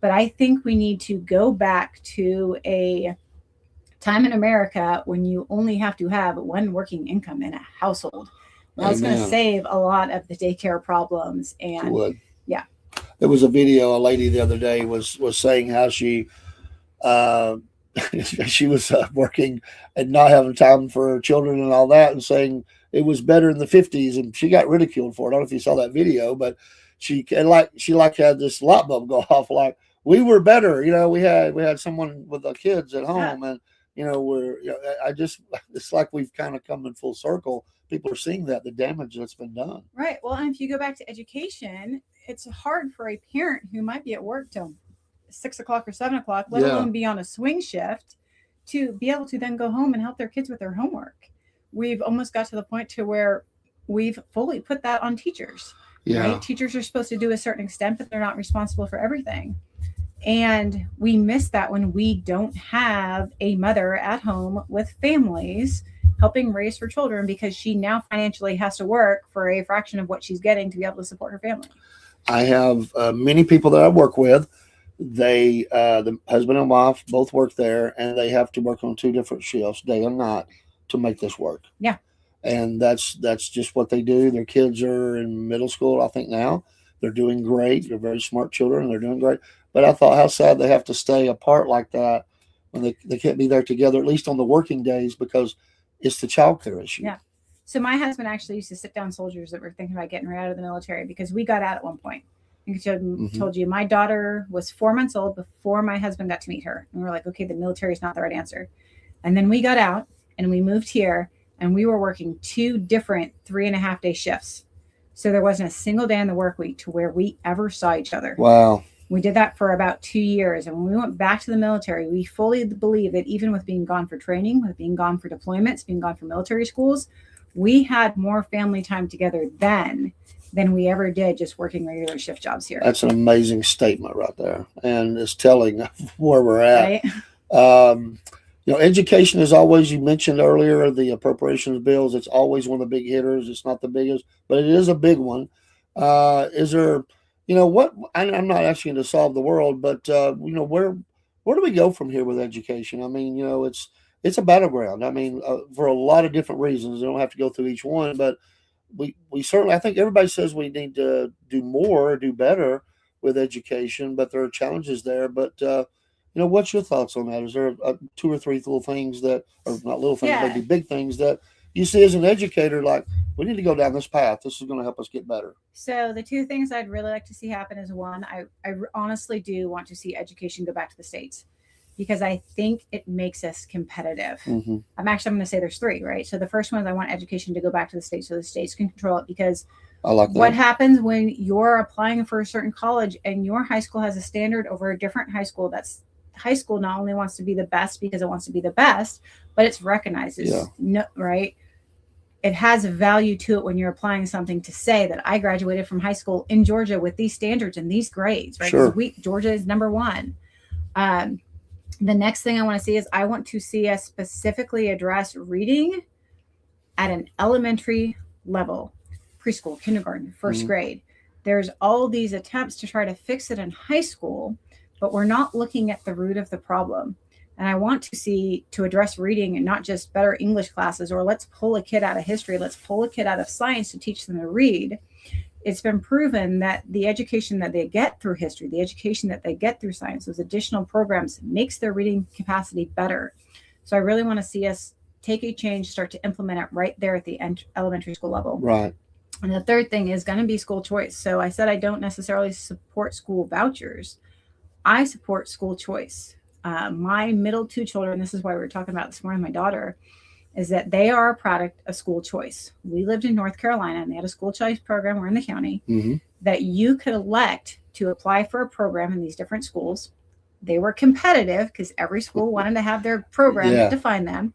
Speaker 3: But I think we need to go back to a time in America when you only have to have one working income in a household. That's going to save a lot of the daycare problems. And yeah,
Speaker 2: there was a video. A lady the other day was saying how she she was working and not having time for her children and all that, and saying it was better in the 50s, and she got ridiculed for it. I don't know if you saw that video, but she had this light bulb go off, like, we were better, we had someone with the kids at home, and it's like we've kind of come in full circle. People are seeing the damage that's been done.
Speaker 3: Right. Well, and if you go back to education, it's hard for a parent who might be at work till 6 o'clock or 7 o'clock, let alone be on a swing shift, to be able to then go home and help their kids with their homework. We've almost got to the point to where we've fully put that on teachers.
Speaker 2: Yeah.
Speaker 3: Right? Teachers are supposed to do a certain extent, but they're not responsible for everything. And we miss that when we don't have a mother at home with families helping raise her children, because she now financially has to work for a fraction of what she's getting to be able to support her family.
Speaker 2: I have many people that I work with. They, the husband and wife, both work there, and they have to work on 2 different shifts, day and night, to make this work.
Speaker 3: Yeah.
Speaker 2: And that's just what they do. Their kids are in middle school, I think now. They're doing great. They're very smart children, and they're doing great. But I thought how sad they have to stay apart like that when they can't be there together, at least on the working days, because it's the child care issue.
Speaker 3: Yeah. So my husband actually used to sit down soldiers that were thinking about getting right out of the military, because we got out at one point. I told you my daughter was 4 months old before my husband got to meet her. And we were like, okay, the military is not the right answer. And then we got out and we moved here, and we were working 2 different 3.5-day shifts. So there wasn't a single day in the work week to where we ever saw each other.
Speaker 2: Wow.
Speaker 3: We did that for about 2 years. And when we went back to the military, we fully believe that even with being gone for training, with being gone for deployments, being gone for military schools, we had more family time together then than we ever did just working regular shift jobs here.
Speaker 2: That's an amazing statement right there. And it's telling where we're at.
Speaker 3: Right?
Speaker 2: Education is always, you mentioned earlier, the appropriations bills. It's always one of the big hitters. It's not the biggest, but it is a big one. Is there, what, I'm not asking to solve the world, but, where do we go from here with education? I mean, it's a battleground. I mean, for a lot of different reasons. I don't have to go through each one, but we certainly, I think everybody says we need to do more, do better with education, but there are challenges there. But, what's your thoughts on that? Is there 2 or 3 little things that, or not little things,
Speaker 3: Yeah.
Speaker 2: maybe big things that you see as an educator, like, we need to go down this path. This is going to help us get better.
Speaker 3: So the 2 things I'd really like to see happen is, one, I honestly do want to see education go back to the states, because I think it makes us competitive.
Speaker 2: Mm-hmm.
Speaker 3: I'm going to say there's 3, right? So the first one is I want education to go back to the states so the states can control it, because
Speaker 2: I like that.
Speaker 3: What happens when you're applying for a certain college and your high school has a standard over a different high school? That's high school not only wants to be the best because it wants to be the best, but it's recognized as right. It has a value to it when you're applying something to say that I graduated from high school in Georgia with these standards and these grades, right?
Speaker 2: Sure.
Speaker 3: Georgia is number 1. The next thing I want to see is I want to see us specifically address reading at an elementary level, preschool, kindergarten, first grade. There's all these attempts to try to fix it in high school, but we're not looking at the root of the problem. And I want to see to address reading and not just better English classes, or let's pull a kid out of history, let's pull a kid out of science to teach them to read. It's been proven that the education that they get through history, the education that they get through science, those additional programs makes their reading capacity better. So I really want to see us take a change, start to implement it right there at the elementary school level.
Speaker 2: Right.
Speaker 3: And the third thing is going to be school choice. So I said I don't necessarily support school vouchers. I support school choice. My middle 2 children, this is why we were talking about this morning, my daughter, is that they are a product of school choice. We lived in North Carolina and they had a school choice program. We're in the county that you could elect to apply for a program in these different schools. They were competitive because every school wanted to have their program that defined them.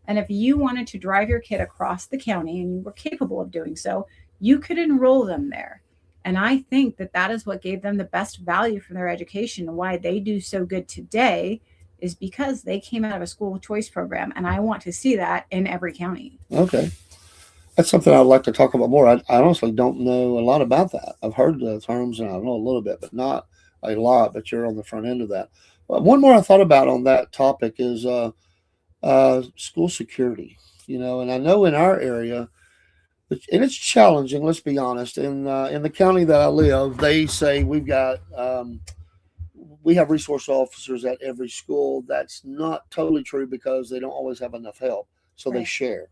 Speaker 3: And if you wanted to drive your kid across the county and you were capable of doing so, you could enroll them there. And I think that that is what gave them the best value for their education, and why they do so good today is because they came out of a school choice program. And I want to see that in every county.
Speaker 2: Okay. That's something I'd like to talk about more. I honestly don't know a lot about that. I've heard the terms and I know a little bit, but not a lot, but you're on the front end of that. One more I thought about on that topic is school security, and I know in our area, and it's challenging, let's be honest, in the county that I live, they say we have resource officers at every school. That's not totally true because they don't always have enough help. So they share,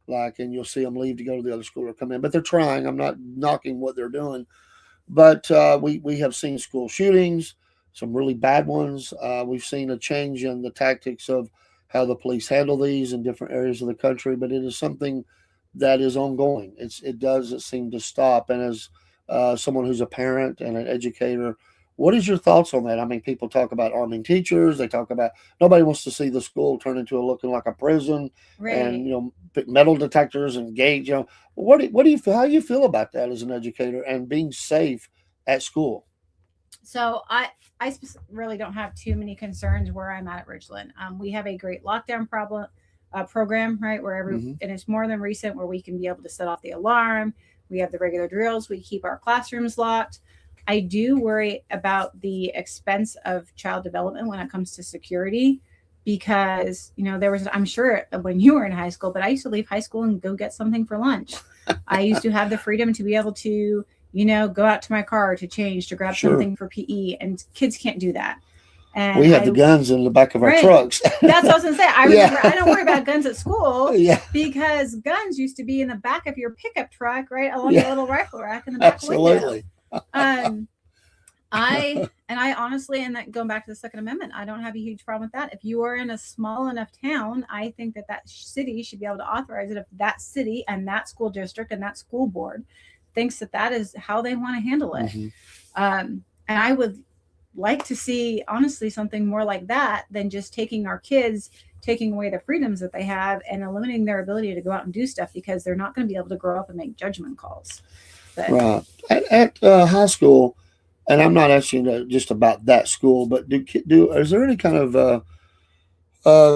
Speaker 2: and you'll see them leave to go to the other school or come in, but they're trying. I'm not knocking what they're doing, but we have seen school shootings, some really bad ones. We've seen a change in the tactics of how the police handle these in different areas of the country, but it is something that is ongoing. It doesn't seem to stop. And as someone who's a parent and an educator, What is your thoughts on that? I mean, people talk about arming teachers. They talk about nobody wants to see the school turn into looking like a prison, and
Speaker 3: Right.
Speaker 2: metal detectors and gates. What do you feel? How do you feel about that as an educator and being safe at school?
Speaker 3: So really don't have too many concerns where I'm at Richland. We have a great lockdown program, right?
Speaker 2: Hmm.
Speaker 3: And it's more than recent, where we can be able to set off the alarm. We have the regular drills. We keep our classrooms locked. I do worry about the expense of child development when it comes to security, because I'm sure when you were in high school, but I used to leave high school and go get something for lunch. I used to have the freedom to be able to go out to my car to change, to grab
Speaker 2: Sure.
Speaker 3: something for PE, and kids can't do that. And
Speaker 2: We had the guns in the back of our
Speaker 3: right.
Speaker 2: trucks.
Speaker 3: That's what I was gonna say. I
Speaker 2: Yeah.
Speaker 3: remember, I don't worry about guns at school,
Speaker 2: Yeah.
Speaker 3: because guns used to be in the back of your pickup truck, right along
Speaker 2: Yeah.
Speaker 3: the little rifle rack in the back window.
Speaker 2: Absolutely.
Speaker 3: I honestly, and that going back to the Second Amendment, I don't have a huge problem with that. If you are in a small enough town, I think that city should be able to authorize it if that city and that school district and that school board thinks that is how they want to handle it.
Speaker 2: Hmm.
Speaker 3: And I would like to see, honestly, something more like that than just taking our kids, taking away the freedoms that they have, and eliminating their ability to go out and do stuff, because they're not going to be able to grow up and make judgment calls. But
Speaker 2: Right. At high school, and I'm not asking just about that school, but is there any kind of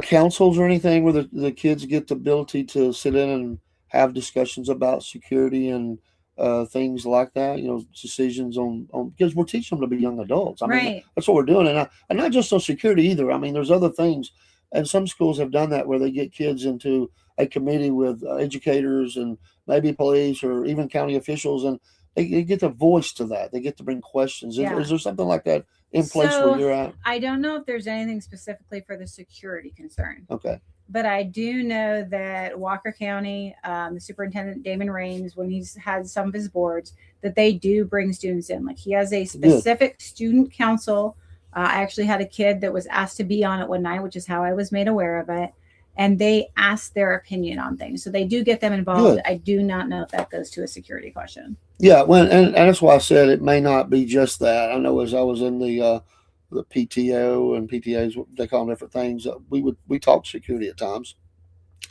Speaker 2: councils or anything where the kids get the ability to sit in and have discussions about security and things like that? Decisions on, because we're teaching them to be young adults. I mean,
Speaker 3: right.
Speaker 2: that's what we're doing, and not just on security either. I mean, there's other things, and some schools have done that where they get kids into a committee with educators and maybe police or even county officials, and they get a voice to that. They get to bring questions.
Speaker 3: Yeah.
Speaker 2: Is there something like that in place where
Speaker 3: So
Speaker 2: you're at?
Speaker 3: I don't know if there's anything specifically for the security concern,
Speaker 2: Okay.
Speaker 3: but I do know that Walker County, the superintendent Damon Raines, when he's had some of his boards, that they do bring students in. Like, he has a specific student council. I actually had a kid that was asked to be on it one night, which is how I was made aware of it. And they ask their opinion on things, so they do get them involved.
Speaker 2: Good.
Speaker 3: I do not know if that goes to a security question.
Speaker 2: Yeah, well, and that's why I said it may not be just that. I know as I was in the PTO and PTAs, they call them different things. We talked security at times.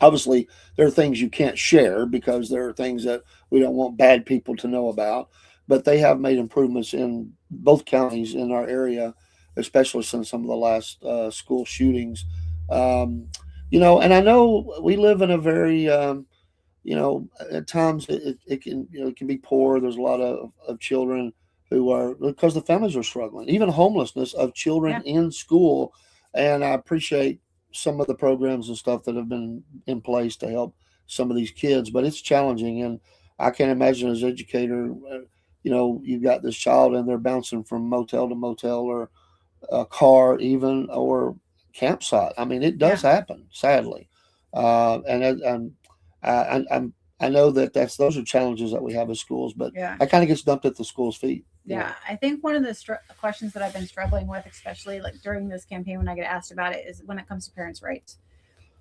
Speaker 2: Obviously, there are things you can't share because there are things that we don't want bad people to know about. But they have made improvements in both counties in our area, especially since some of the last school shootings. And I know we live in a very at times it can it can be poor. There's a lot of children who are, because the families are struggling, even homelessness of children in school. And I appreciate some of the programs and stuff that have been in place to help some of these kids, but it's challenging. And I can't imagine as an educator, you've got this child and they're bouncing from motel to motel or a car even, or campsite. I mean, it does happen, sadly. And I know those are challenges that we have as schools, but it kind of gets dumped at the school's feet.
Speaker 3: Yeah, I think one of the questions that I've been struggling with, especially like during this campaign when I get asked about it, is when it comes to parents' rights.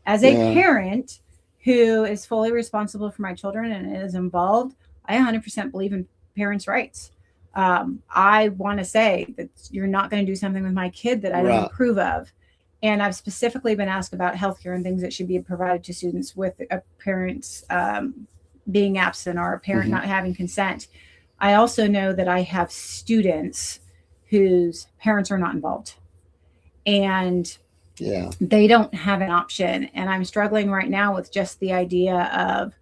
Speaker 3: As a parent who is fully responsible for my children and is involved, I 100% believe in parents' rights. I want to say that you're not going to do something with my kid that I don't approve of. And I've specifically been asked about healthcare and things that should be provided to students with a parent's being absent or a parent not having consent. I also know that I have students whose parents are not involved, and they don't have an option. And I'm struggling right now with just the idea of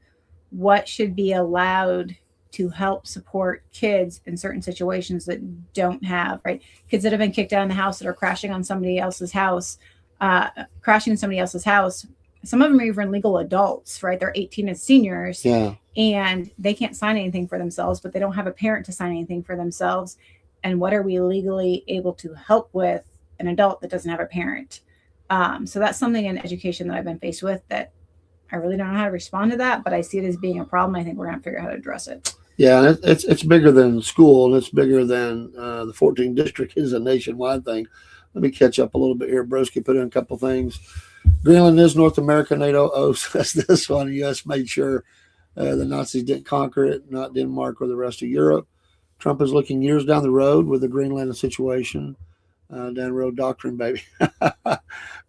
Speaker 3: what should be allowed to help support kids in certain situations that don't have, right? Kids that have been kicked out of the house, that are crashing in somebody else's house. Some of them are even legal adults, right? They're 18 as seniors, and they can't sign anything for themselves, but they don't have a parent to sign anything for themselves. And what are we legally able to help with an adult that doesn't have a parent? So that's something in education that I've been faced with that I really don't know how to respond to that, but I see it as being a problem. I think we're going to figure out how to address it.
Speaker 2: Yeah, and it's bigger than school, and it's bigger than the 14th district is a nationwide thing. Let me catch up a little bit here. Broski put in a couple things. Greenland is North America. NATO says this one. The U.S. made sure the Nazis didn't conquer it, not Denmark or the rest of Europe. Trump is looking years down the road with the Greenland situation. Dan Rowe doctrine, baby,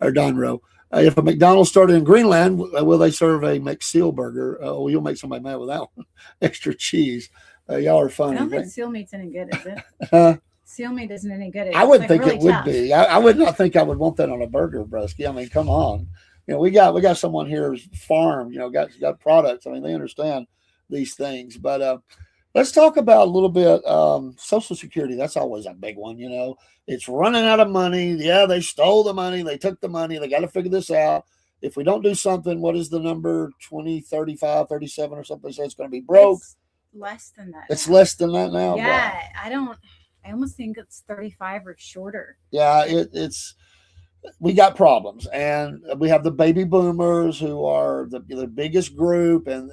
Speaker 2: or Don Rowe. If a McDonald's started in Greenland, will they serve a McSeal burger? Oh, you'll make somebody mad with that one. Extra cheese. Y'all are funny.
Speaker 3: I don't think seal meat's any good, is it?
Speaker 2: Uh,
Speaker 3: Seal meat isn't any good.
Speaker 2: I would
Speaker 3: like
Speaker 2: think
Speaker 3: really
Speaker 2: it would
Speaker 3: tough.
Speaker 2: be. I would not think I would want that on a burger, Brusky. I mean, come on. We got someone here's farm. Got products. I mean, they understand these things. But let's talk about a little bit Social Security. That's always a big one. It's running out of money. Yeah, they stole the money. They took the money. They got to figure this out. If we don't do something, what is the number? 20, 35, 37 or something? They say it's going to be broke.
Speaker 3: It's less than that.
Speaker 2: It's less than that now.
Speaker 3: Yeah, wow. I almost think it's 35 or shorter.
Speaker 2: Yeah, it's we got problems, and we have the baby boomers who are the biggest group, and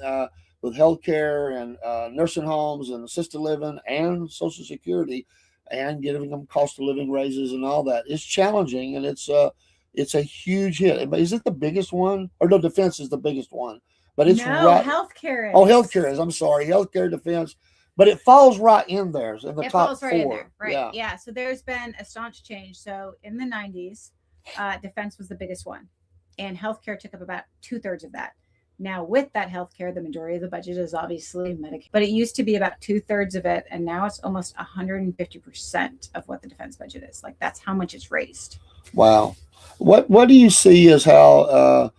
Speaker 2: with healthcare and nursing homes and assisted living and Social Security, and giving them cost of living raises and all that. It's challenging, and it's a huge hit. Is it the biggest one? Or no, defense is the biggest one, but it's right.
Speaker 3: Healthcare is.
Speaker 2: Oh, healthcare is. I'm sorry, healthcare, defense. But it falls right in there, in the top four.
Speaker 3: In there, right?
Speaker 2: Yeah.
Speaker 3: So there's been a staunch change. So in the 90s, defense was the biggest one, and healthcare took up about 2/3 of that. Now with that healthcare, the majority of the budget is obviously Medicaid, but it used to be about 2/3 of it, and now it's almost 150% of what the defense budget is. Like that's how much it's raised.
Speaker 2: Wow. What do you see as how?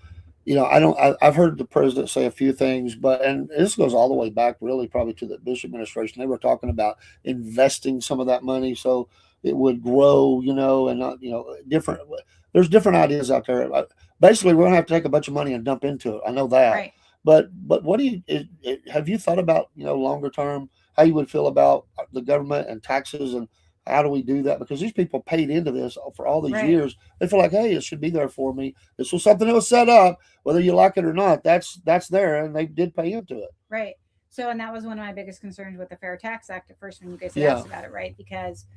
Speaker 2: I've heard the president say a few things, and this goes all the way back really probably to the Bush administration. They were talking about investing some of that money so it would grow, and not, different. There's different ideas out there. Basically, we're going to have to take a bunch of money and dump into it. I know that.
Speaker 3: Right.
Speaker 2: But what do you, have you thought about, longer term, how you would feel about the government and taxes and how do we do that? Because these people paid into this for all these years. They feel like, hey, it should be there for me. This was something that was set up, whether you like it or not. That's there, and they did pay into it.
Speaker 3: Right. So, and that was one of my biggest concerns with the Fair Tax Act at first when you guys asked about it, right? Because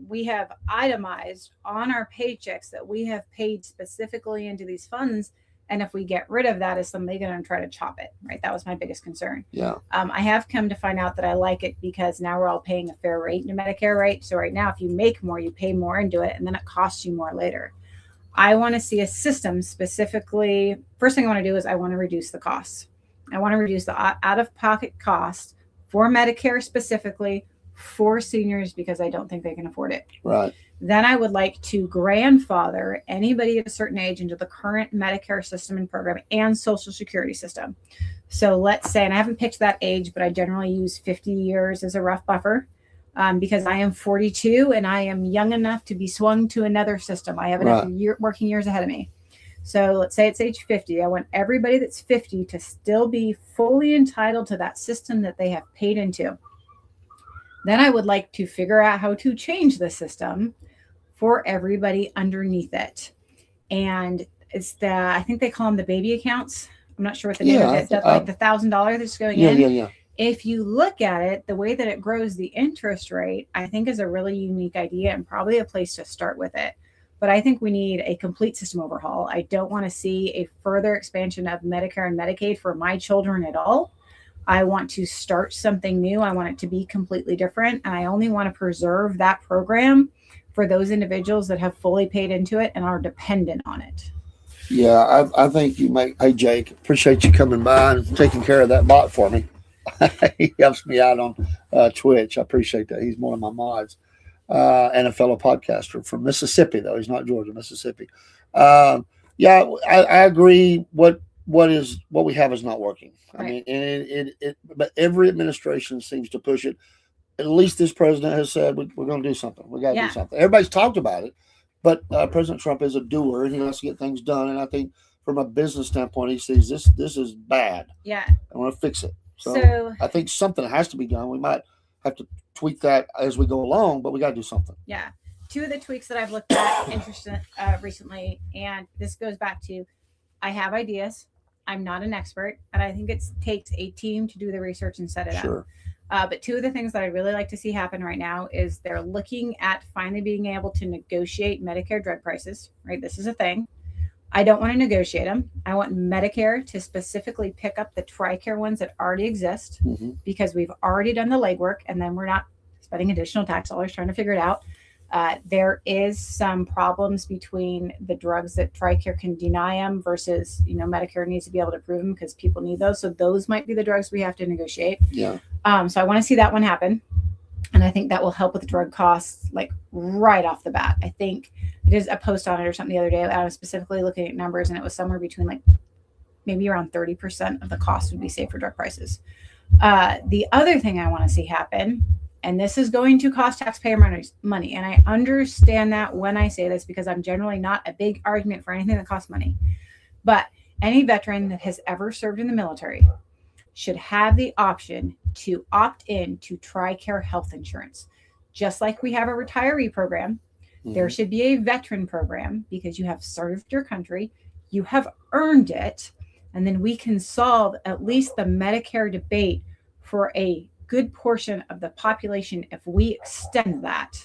Speaker 3: we have itemized on our paychecks that we have paid specifically into these funds. And if we get rid of that, is somebody going to try to chop it, right? That was my biggest concern.
Speaker 2: Yeah.
Speaker 3: I have come to find out that I like it because now we're all paying a fair rate into Medicare, right? So right now, if you make more, you pay more into it, and then it costs you more later. I want to see a system specifically. First thing I want to do is I want to reduce the costs. I want to reduce the out-of-pocket costs for Medicare specifically for seniors because I don't think they can afford it.
Speaker 2: Right.
Speaker 3: Then I would like to grandfather anybody at a certain age into the current Medicare system and program and Social Security system. So let's say, and I haven't picked that age, but I generally use 50 years as a rough buffer because I am 42 and I am young enough to be swung to another system. I have enough working years ahead of me. So let's say it's age 50. I want everybody that's 50 to still be fully entitled to that system that they have paid into. Then I would like to figure out how to change the system for everybody underneath it. And it's I think they call them the baby accounts. I'm not sure what the name of it is. Like the $1,000 that's going in.
Speaker 2: Yeah.
Speaker 3: If you look at it, the way that it grows the interest rate, I think is a really unique idea and probably a place to start with it. But I think we need a complete system overhaul. I don't want to see a further expansion of Medicare and Medicaid for my children at all. I want to start something new. I want it to be completely different. And I only want to preserve that program for those individuals that have fully paid into it and are dependent on it.
Speaker 2: Yeah, I think you make. Hey, Jake, appreciate you coming by and taking care of that bot for me. He helps me out on Twitch. I appreciate that. He's one of my mods and a fellow podcaster from Mississippi, though. He's not Georgia, Mississippi. I agree. What we have is not working.
Speaker 3: Right.
Speaker 2: I mean, and but every administration seems to push it. At least this president has said we're going to do something. We got to do something. Everybody's talked about it, but President Trump is a doer, and he wants to get things done. And I think from a business standpoint, he sees this is bad.
Speaker 3: Yeah,
Speaker 2: I want to fix it. So I think something has to be done. We might have to tweak that as we go along, but we got to do something.
Speaker 3: Yeah. Two of the tweaks that I've looked at recently, and this goes back to I have ideas. I'm not an expert, and I think it takes a team to do the research and set it up. But two of the things that I'd really like to see happen right now is they're looking at finally being able to negotiate Medicare drug prices, right? This is a thing. I don't want to negotiate them. I want Medicare to specifically pick up the TRICARE ones that already exist because we've already done the legwork, and then we're not spending additional tax dollars trying to figure it out. There is some problems between the drugs that TRICARE can deny them versus, Medicare needs to be able to prove them because people need those. So those might be the drugs we have to negotiate.
Speaker 2: Yeah.
Speaker 3: So I want to see that one happen. And I think that will help with drug costs, like right off the bat. I think I did a post on it or something the other day. I was specifically looking at numbers, and it was somewhere between like maybe around 30% of the cost would be saved for drug prices. The other thing I want to see happen, and this is going to cost taxpayer money, and I understand that when I say this because I'm generally not a big argument for anything that costs money, but any veteran that has ever served in the military should have the option to opt in to TRICARE health insurance. Just like we have a retiree program, there should be a veteran program because you have served your country, you have earned it, and then we can solve at least the Medicare debate for a good portion of the population if we extend that.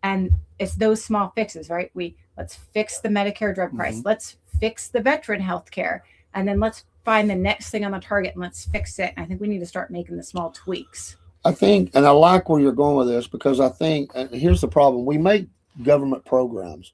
Speaker 3: And it's those small fixes, right? Let's fix the Medicare drug price. Let's fix the veteran health care. And then let's find the next thing on the target and let's fix it. And I think we need to start making the small tweaks.
Speaker 2: I think, and I like where you're going with this, because I think, and here's the problem: we make government programs,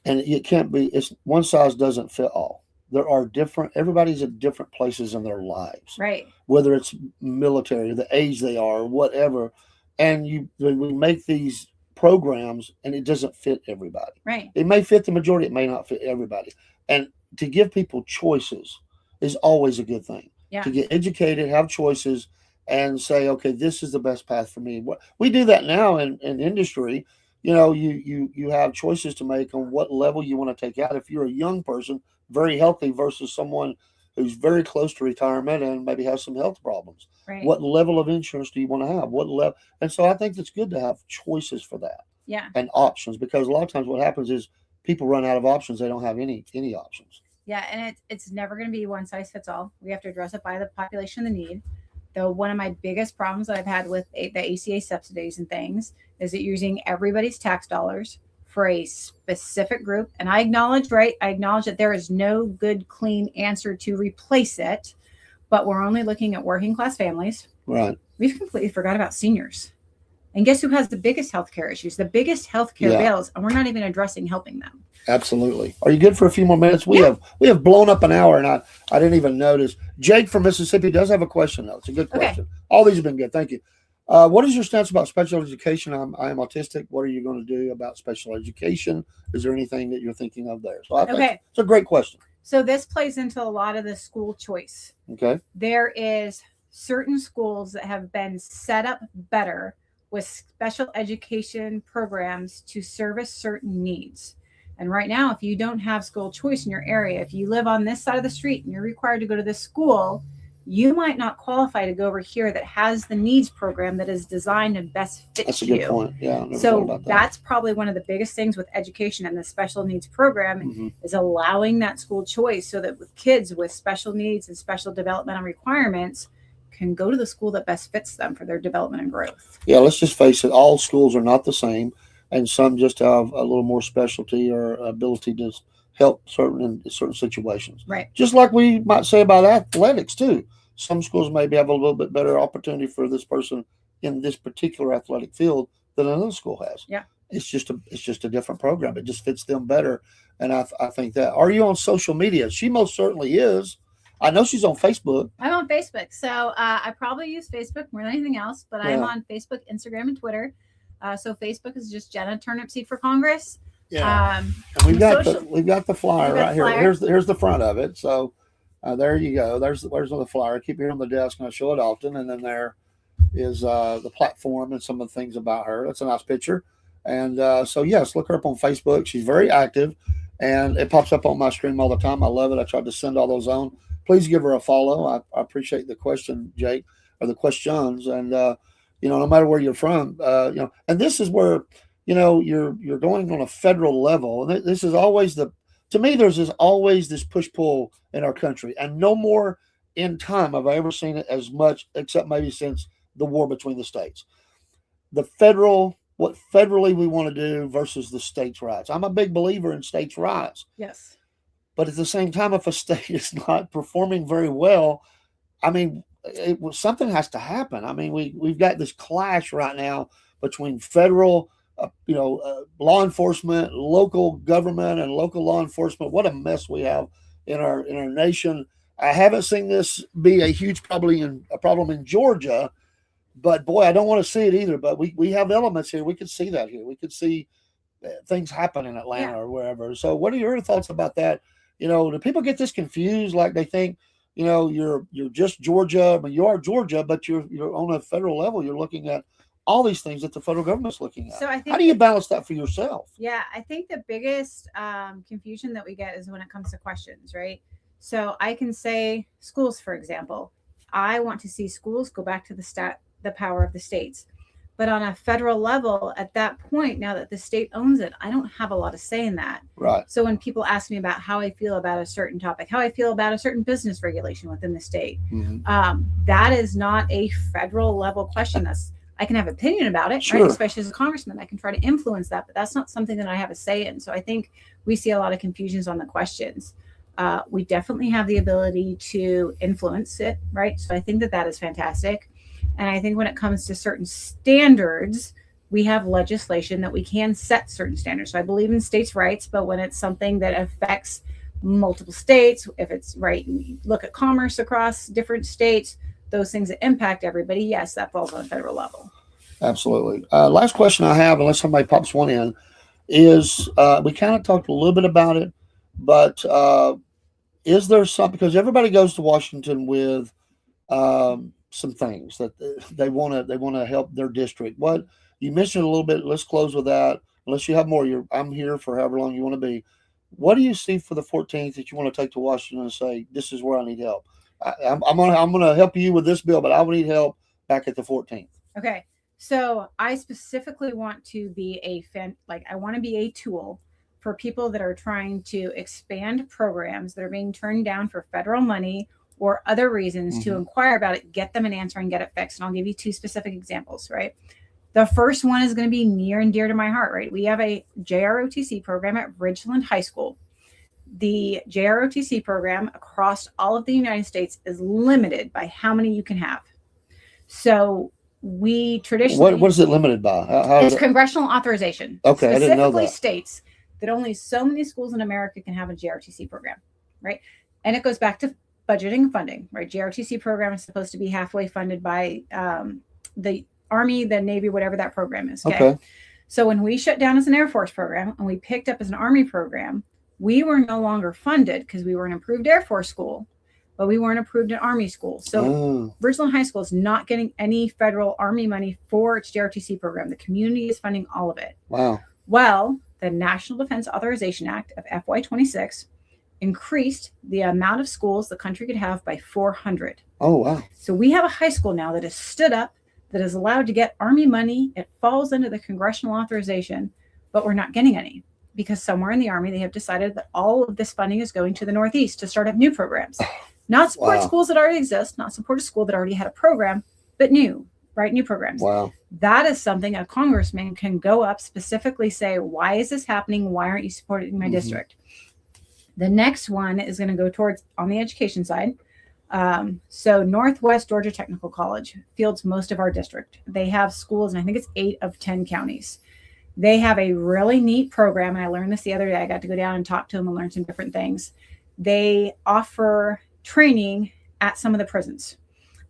Speaker 2: and it can't be. It's one size doesn't fit all. There are everybody's at different places in their lives,
Speaker 3: right?
Speaker 2: Whether it's military, the age they are, whatever, and we make these programs, and it doesn't fit everybody.
Speaker 3: Right.
Speaker 2: It may fit the majority, it may not fit everybody, and to give people choices is always a good thing.
Speaker 3: Yeah.
Speaker 2: To get educated, have choices, and say, okay, this is the best path for me. We do that now in industry. You have choices to make on what level you want to take out. If you're a young person, very healthy, versus someone who's very close to retirement and maybe has some health problems.
Speaker 3: Right.
Speaker 2: What level of insurance do you want to have? What level? And so I think it's good to have choices for that.
Speaker 3: Yeah.
Speaker 2: And options, because a lot of times what happens is people run out of options. They don't have any options.
Speaker 3: Yeah, and it's never going to be one size fits all. We have to address it by the population, the need. Though one of my biggest problems that I've had with the ACA subsidies and things is that you're using everybody's tax dollars for a specific group. And I acknowledge that there is no good, clean answer to replace it, but we're only looking at working class families.
Speaker 2: Right.
Speaker 3: We've completely forgot about seniors. And guess who has the biggest healthcare issues, the biggest healthcare bills, and we're not even addressing helping them.
Speaker 2: Absolutely. Are you good for a few more minutes? We have blown up an hour, and I didn't even notice. Jake from Mississippi does have a question, though. It's a good question. Okay. All these have been good. Thank you. What is your stance about special education? I am autistic. What are you going to do about special education? Is there anything that you're thinking of there? So I think it's a great question.
Speaker 3: So this plays into a lot of the school choice.
Speaker 2: Okay.
Speaker 3: There is certain schools that have been set up better with special education programs to service certain needs. And right now, if you don't have school choice in your area, if you live on this side of the street and you're required to go to this school, you might not qualify to go over here that has the needs program that is designed and best fits you.
Speaker 2: That's a good point. Yeah.
Speaker 3: So that's probably one of the biggest things with education and the special needs program is allowing that school choice so that with kids with special needs and special developmental requirements can go to the school that best fits them for their development and growth.
Speaker 2: Yeah, let's just face it. All schools are not the same. And some just have a little more specialty or ability to help in certain situations.
Speaker 3: Right.
Speaker 2: Just like we might say about athletics too. Some schools maybe have a little bit better opportunity for this person in this particular athletic field than another school has.
Speaker 3: Yeah.
Speaker 2: It's just a different program. It just fits them better. And I think that. Are you on social media? She most certainly is. I know she's on Facebook.
Speaker 3: I'm on Facebook. So I probably use Facebook more than anything else, but I'm on Facebook, Instagram, and Twitter. So Facebook is just Jenna Turnipseed for Congress.
Speaker 2: Yeah. And we've got the flyer right here. Here's the front of it. So there you go. There's the flyer. I keep it on the desk and I show it often. And then there is the platform and some of the things about her. That's a nice picture. And so yes, look her up on Facebook. She's very active, and it pops up on my screen all the time. I love it. I tried to send all those on. Please give her a follow. I appreciate the question, Jake, or the questions. And no matter where you're from, and this is where, you're going on a federal level. And this is always to me, there's always this push-pull in our country, and no more in time have I ever seen it as much, except maybe since the war between the states. What federally we want to do versus the states' rights. I'm a big believer in states' rights.
Speaker 3: Yes.
Speaker 2: But at the same time, if a state is not performing very well, I mean, something has to happen. I mean, we've got this clash right now between federal, law enforcement, local government, and local law enforcement. What a mess we have in our nation. I haven't seen this be a huge problem in Georgia, but boy, I don't want to see it either. But we have elements here. We could see that here. We could see things happen in Atlanta or wherever. So, what are your thoughts about that? Do people get this confused? Like they think, you're just Georgia. I mean, you are Georgia, but you're on a federal level. You're looking at all these things that the federal government's looking at.
Speaker 3: So I think,
Speaker 2: how do you balance that for yourself?
Speaker 3: Yeah, I think the biggest confusion that we get is when it comes to questions, right? So I can say schools, for example. I want to see schools go back to the power of the states. But on a federal level, at that point, now that the state owns it, I don't have a lot of say in that.
Speaker 2: Right.
Speaker 3: So when people ask me about how I feel about a certain topic, how I feel about a certain business regulation within the state, that is not a federal level question. I can have opinion about it,
Speaker 2: sure,
Speaker 3: right? Especially as a congressman, I can try to influence that, but that's not something that I have a say in. So I think we see a lot of confusions on the questions. We definitely have the ability to influence it, right? So I think that is fantastic. And I think when it comes to certain standards, we have legislation that we can set certain standards. So I believe in states' rights, but when it's something that affects multiple states, if it's right, look at commerce across different states, those things that impact everybody, yes, that falls on a federal level.
Speaker 2: Absolutely. Last question I have, unless somebody pops one in, is we kind of talked a little bit about it, but is there something, because everybody goes to Washington with some things that they want to help their district. What you mentioned a little bit, let's close with that. Unless you have more, I'm here for however long you want to be. What do you see for the 14th that you want to take to Washington and say, this is where I need help? I'm gonna help you with this bill, but I need help back at the 14th.
Speaker 3: Okay, so I specifically want to be I want to be a tool for people that are trying to expand programs that are being turned down for federal money or other reasons to inquire about it, get them an answer and get it fixed. And I'll give you two specific examples, right? The first one is going to be near and dear to my heart, right? We have a JROTC program at Ridgeland High School. The JROTC program across all of the United States is limited by how many you can have. So we traditionally...
Speaker 2: What is it limited by?
Speaker 3: It's congressional authorization.
Speaker 2: Okay, I didn't know that.
Speaker 3: Specifically states that only so many schools in America can have a JROTC program, right? And it goes back to budgeting and funding, right? JROTC program is supposed to be halfway funded by the Army, the Navy, whatever that program is. Okay. So when we shut down as an Air Force program and we picked up as an Army program, we were no longer funded because we were an approved Air Force school, but we weren't approved an Army school. So Ridgeland High School is not getting any federal Army money for its JROTC program. The community is funding all of it.
Speaker 2: Wow.
Speaker 3: Well, the National Defense Authorization Act of FY26 increased the amount of schools the country could have by 400.
Speaker 2: Oh, wow.
Speaker 3: So we have a high school now that has stood up, that is allowed to get Army money. It falls under the congressional authorization, but we're not getting any because somewhere in the Army, they have decided that all of this funding is going to the Northeast to start up new programs. Not support schools that already exist, not support a school that already had a program, but new programs.
Speaker 2: Wow.
Speaker 3: That is something a congressman can go up, specifically say, why is this happening? Why aren't you supporting my district? The next one is going to go towards on the education side. So Northwest Georgia Technical College fields most of our district. They have schools, and I think it's 8 of 10 counties. They have a really neat program, and I learned this the other day. I got to go down and talk to them and learn some different things. They offer training at some of the prisons.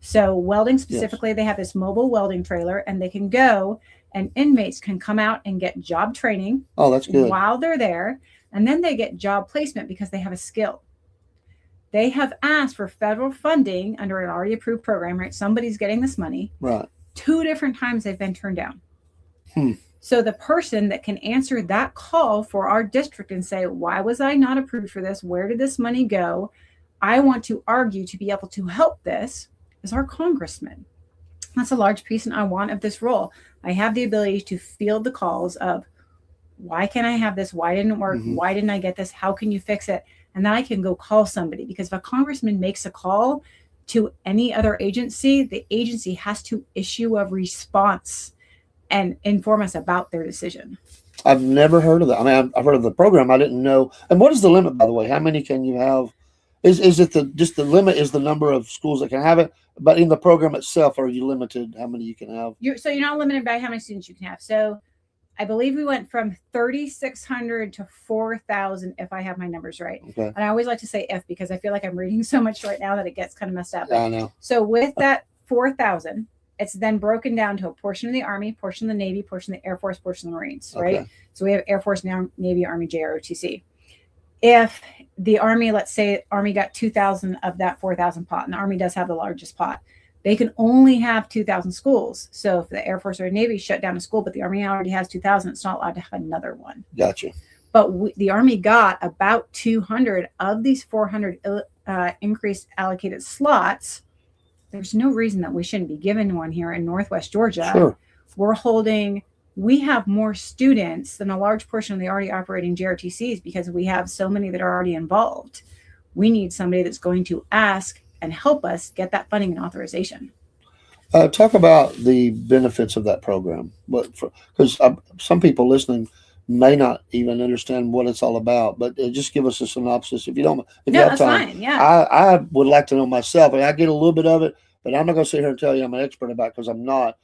Speaker 3: So welding specifically, they have this mobile welding trailer, and they can go, and inmates can come out and get job training.
Speaker 2: Oh, that's good.
Speaker 3: While they're there. And then they get job placement because they have a skill. They have asked for federal funding under an already approved program, right? Somebody's getting this money.
Speaker 2: Right.
Speaker 3: 2 different times they've been turned down. So the person that can answer that call for our district and say, why was I not approved for this? Where did this money go? I want to argue to be able to help this is our congressman. That's a large piece and I want of this role. I have the ability to field the calls of, why can't I have this? Why didn't it work? Why didn't I get this? How can you fix it? And then I can go call somebody, because if a congressman makes a call to any other agency, the agency has to issue a response and inform us about their decision.
Speaker 2: I've never heard of that. I mean, I've heard of the program. I didn't know. And what is the limit, by the way? How many can you have Is it just the limit is the number of schools that can have it, but in the program itself, are you limited how many you can have?
Speaker 3: So you're not limited by how many students you can have. So I believe we went from 3,600 to 4,000, if I have my numbers right.
Speaker 2: Okay.
Speaker 3: And I always like to say if, because I feel like I'm reading so much right now that it gets kind of messed up.
Speaker 2: I know.
Speaker 3: So with that 4,000, it's then broken down to a portion of the Army, portion of the Navy, portion of the Air Force, portion of the Marines, right?
Speaker 2: Okay.
Speaker 3: So we have Air Force, Navy, Army, JROTC. If the Army, let's say Army got 2,000 of that 4,000 pot, and the Army does have the largest pot, they can only have 2,000 schools. So if the Air Force or Navy shut down a school, but the Army already has 2,000, it's not allowed to have another one.
Speaker 2: Gotcha.
Speaker 3: But the Army got about 200 of these 400 increased allocated slots. There's no reason that we shouldn't be given one here in Northwest Georgia.
Speaker 2: Sure.
Speaker 3: We have more students than a large portion of the already operating JRTCs because we have so many that are already involved. We need somebody that's going to ask and help us get that funding and authorization.
Speaker 2: Talk about the benefits of that program, because some people listening may not even understand what it's all about. But just give us a synopsis if you don't. If you have
Speaker 3: that's
Speaker 2: time.
Speaker 3: fine. Yeah,
Speaker 2: I would like to know myself, and I get a little bit of it, but I'm not going to sit here and tell you I'm an expert about it because I'm not.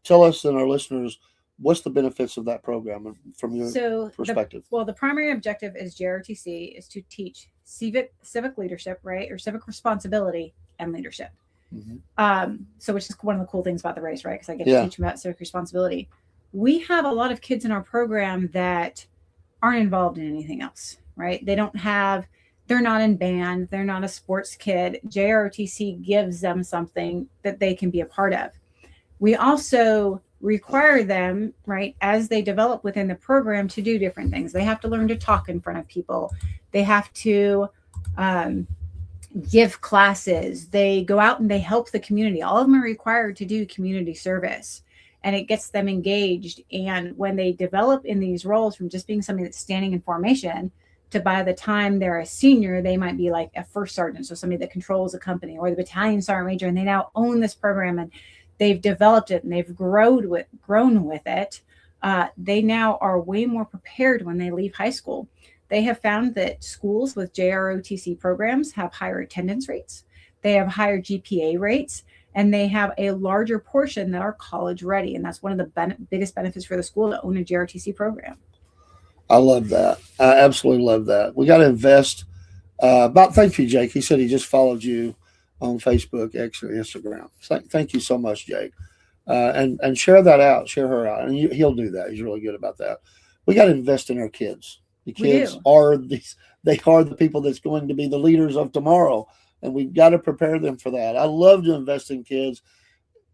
Speaker 2: Tell us and our listeners what's the benefits of that program from your perspective.
Speaker 3: The primary objective is JRTC is to teach civic leadership, right, or civic responsibility and leadership.
Speaker 2: Mm-hmm.
Speaker 3: So which is one of the cool things about the race, right? Because I get to teach them about civic responsibility. We have a lot of kids in our program that aren't involved in anything else, right? They're not in band, they're not a sports kid. JROTC gives them something that they can be a part of. We also require them, right, as they develop within the program to do different things. They have to learn to talk in front of people. They have to give classes. They go out and they help the community. All of them are required to do community service, and it gets them engaged. And when they develop in these roles from just being somebody that's standing in formation to by the time they're a senior, they might be like a first sergeant. So somebody that controls a company, or the battalion sergeant major, and they now own this program and they've developed it and they've grown with it. They now are way more prepared when they leave high school. They have found that schools with JROTC programs have higher attendance rates. They have higher GPA rates, and they have a larger portion that are college ready. And that's one of the biggest benefits for the school to own a JROTC program.
Speaker 2: I love that. I absolutely love that. We got to invest. Thank you, Jake. He said he just followed you on Facebook, X, or Instagram. Thank you so much, Jake. And share that out. Share her out. And he'll do that. He's really good about that. We got to invest in our kids. The kids are the people that's going to be the leaders of tomorrow. And we've got to prepare them for that. I love to invest in kids.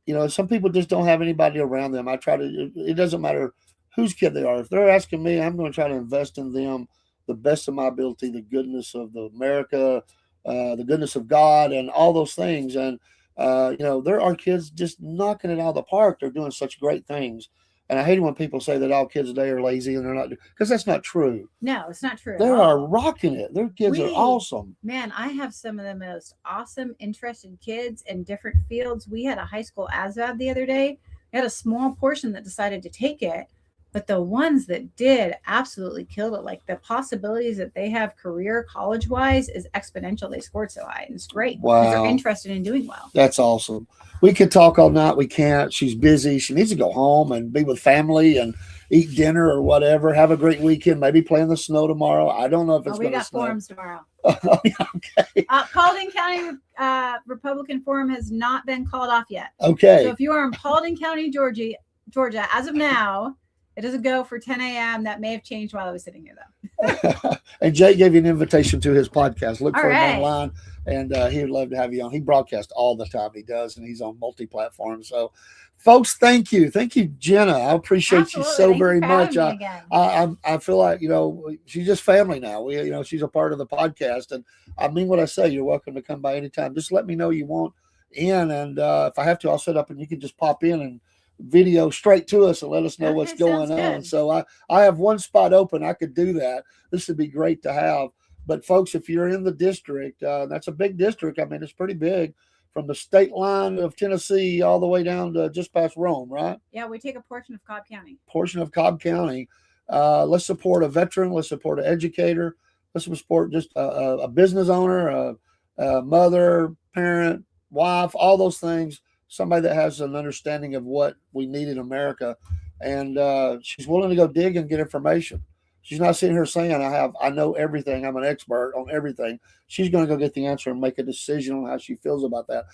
Speaker 2: You know, some people just don't have anybody around them. It doesn't matter whose kid they are. If they're asking me, I'm going to try to invest in them the best of my ability, the goodness of America, the goodness of God, and all those things. And, there are kids just knocking it out of the park. They're doing such great things. And I hate it when people say that all kids today are lazy and they're not, because that's not true.
Speaker 3: No, it's not true.
Speaker 2: They are rocking it. Their kids are awesome.
Speaker 3: Man, I have some of the most awesome, interested kids in different fields. We had a high school ASVAB the other day. We had a small portion that decided to take it, but the ones that did absolutely killed it. Like the possibilities that they have career college-wise is exponential. They scored so high, and it's great.
Speaker 2: Wow.
Speaker 3: Because they're interested in doing well.
Speaker 2: That's awesome. We could talk all night. We can't. She's busy. She needs to go home and be with family and eat dinner or whatever. Have a great weekend. Maybe play in the snow tomorrow. I don't know if it's going to snow.
Speaker 3: We got forums tomorrow.
Speaker 2: Okay.
Speaker 3: Paulding County Republican Forum has not been called off yet.
Speaker 2: Okay.
Speaker 3: So if you are in Paulding County, Georgia, as of now, it is a go for 10 a.m. That may have changed while I was sitting here, though.
Speaker 2: And Jake gave you an invitation to his podcast. Look for him
Speaker 3: right.
Speaker 2: online, and he would love to have you on. He broadcasts all the time. He does, and he's on multi-platform. So, folks, thank you. Thank you, Jenna. I appreciate you so very much. I feel like, she's just family now. She's a part of the podcast, and I mean what I say. You're welcome to come by anytime. Just let me know you want in, and if I have to, I'll set up and you can just pop in and video straight to us and let us know what's going on. So I have one spot open. I could do that. This would be great to have. But folks, if you're in the district, that's a big district. I mean, it's pretty big, from the state line of Tennessee all the way down to just past Rome, right?
Speaker 3: Yeah, we take a portion of Cobb
Speaker 2: County. Let's support a veteran. Let's support an educator. Let's support just a business owner, mother, parent, wife, all those things. Somebody that has an understanding of what we need in America, and she's willing to go dig and get information. She's not sitting here saying, I know everything. I'm an expert on everything. She's going to go get the answer and make a decision on how she feels about that.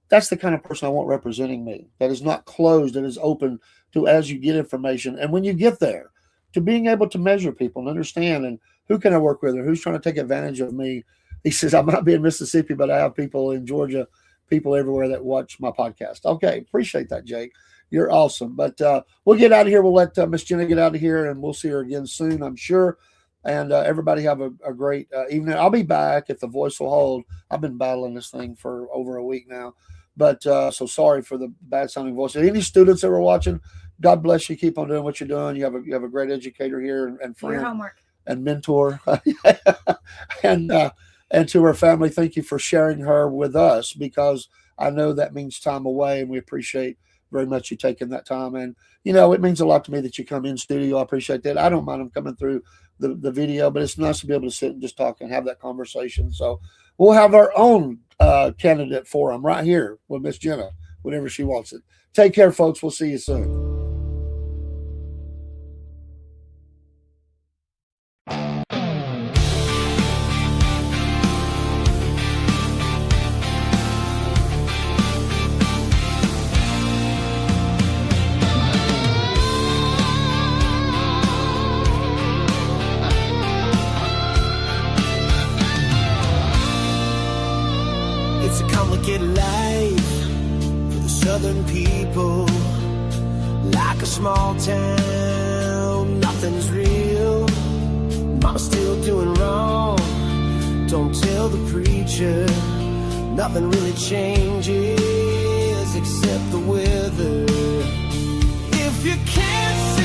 Speaker 2: That's the kind of person I want representing me, that is not closed, that is open to, as you get information. And when you get there, to being able to measure people and understand, and who can I work with, or who's trying to take advantage of me. He says, I might be in Mississippi, but I have people in Georgia, people everywhere that watch my podcast. Okay, appreciate that, Jake. You're awesome. But we'll get out of here. We'll let Miss Jenna get out of here, and we'll see her again soon, I'm sure. And everybody have a great evening. I'll be back if the voice will hold. I've been battling this thing for over a week now. But so sorry for the bad sounding voice. Any students that were watching, God bless you. Keep on doing what you're doing. You have a great educator here and friend.
Speaker 3: Your homework.
Speaker 2: And mentor. And to her family, thank you for sharing her with us, because I know that means time away, and we appreciate very much you taking that time. And, it means a lot to me that you come in studio. I appreciate that. I don't mind them coming through the video, but it's nice to be able to sit and just talk and have that conversation. So we'll have our own candidate forum right here with Miss Jenna whenever she wants it. Take care, folks. We'll see you soon.
Speaker 1: It's a complicated life for the southern people. Like a small town, nothing's real. Mama's still doing wrong. Don't tell the preacher. Nothing really changes except the weather. If you can't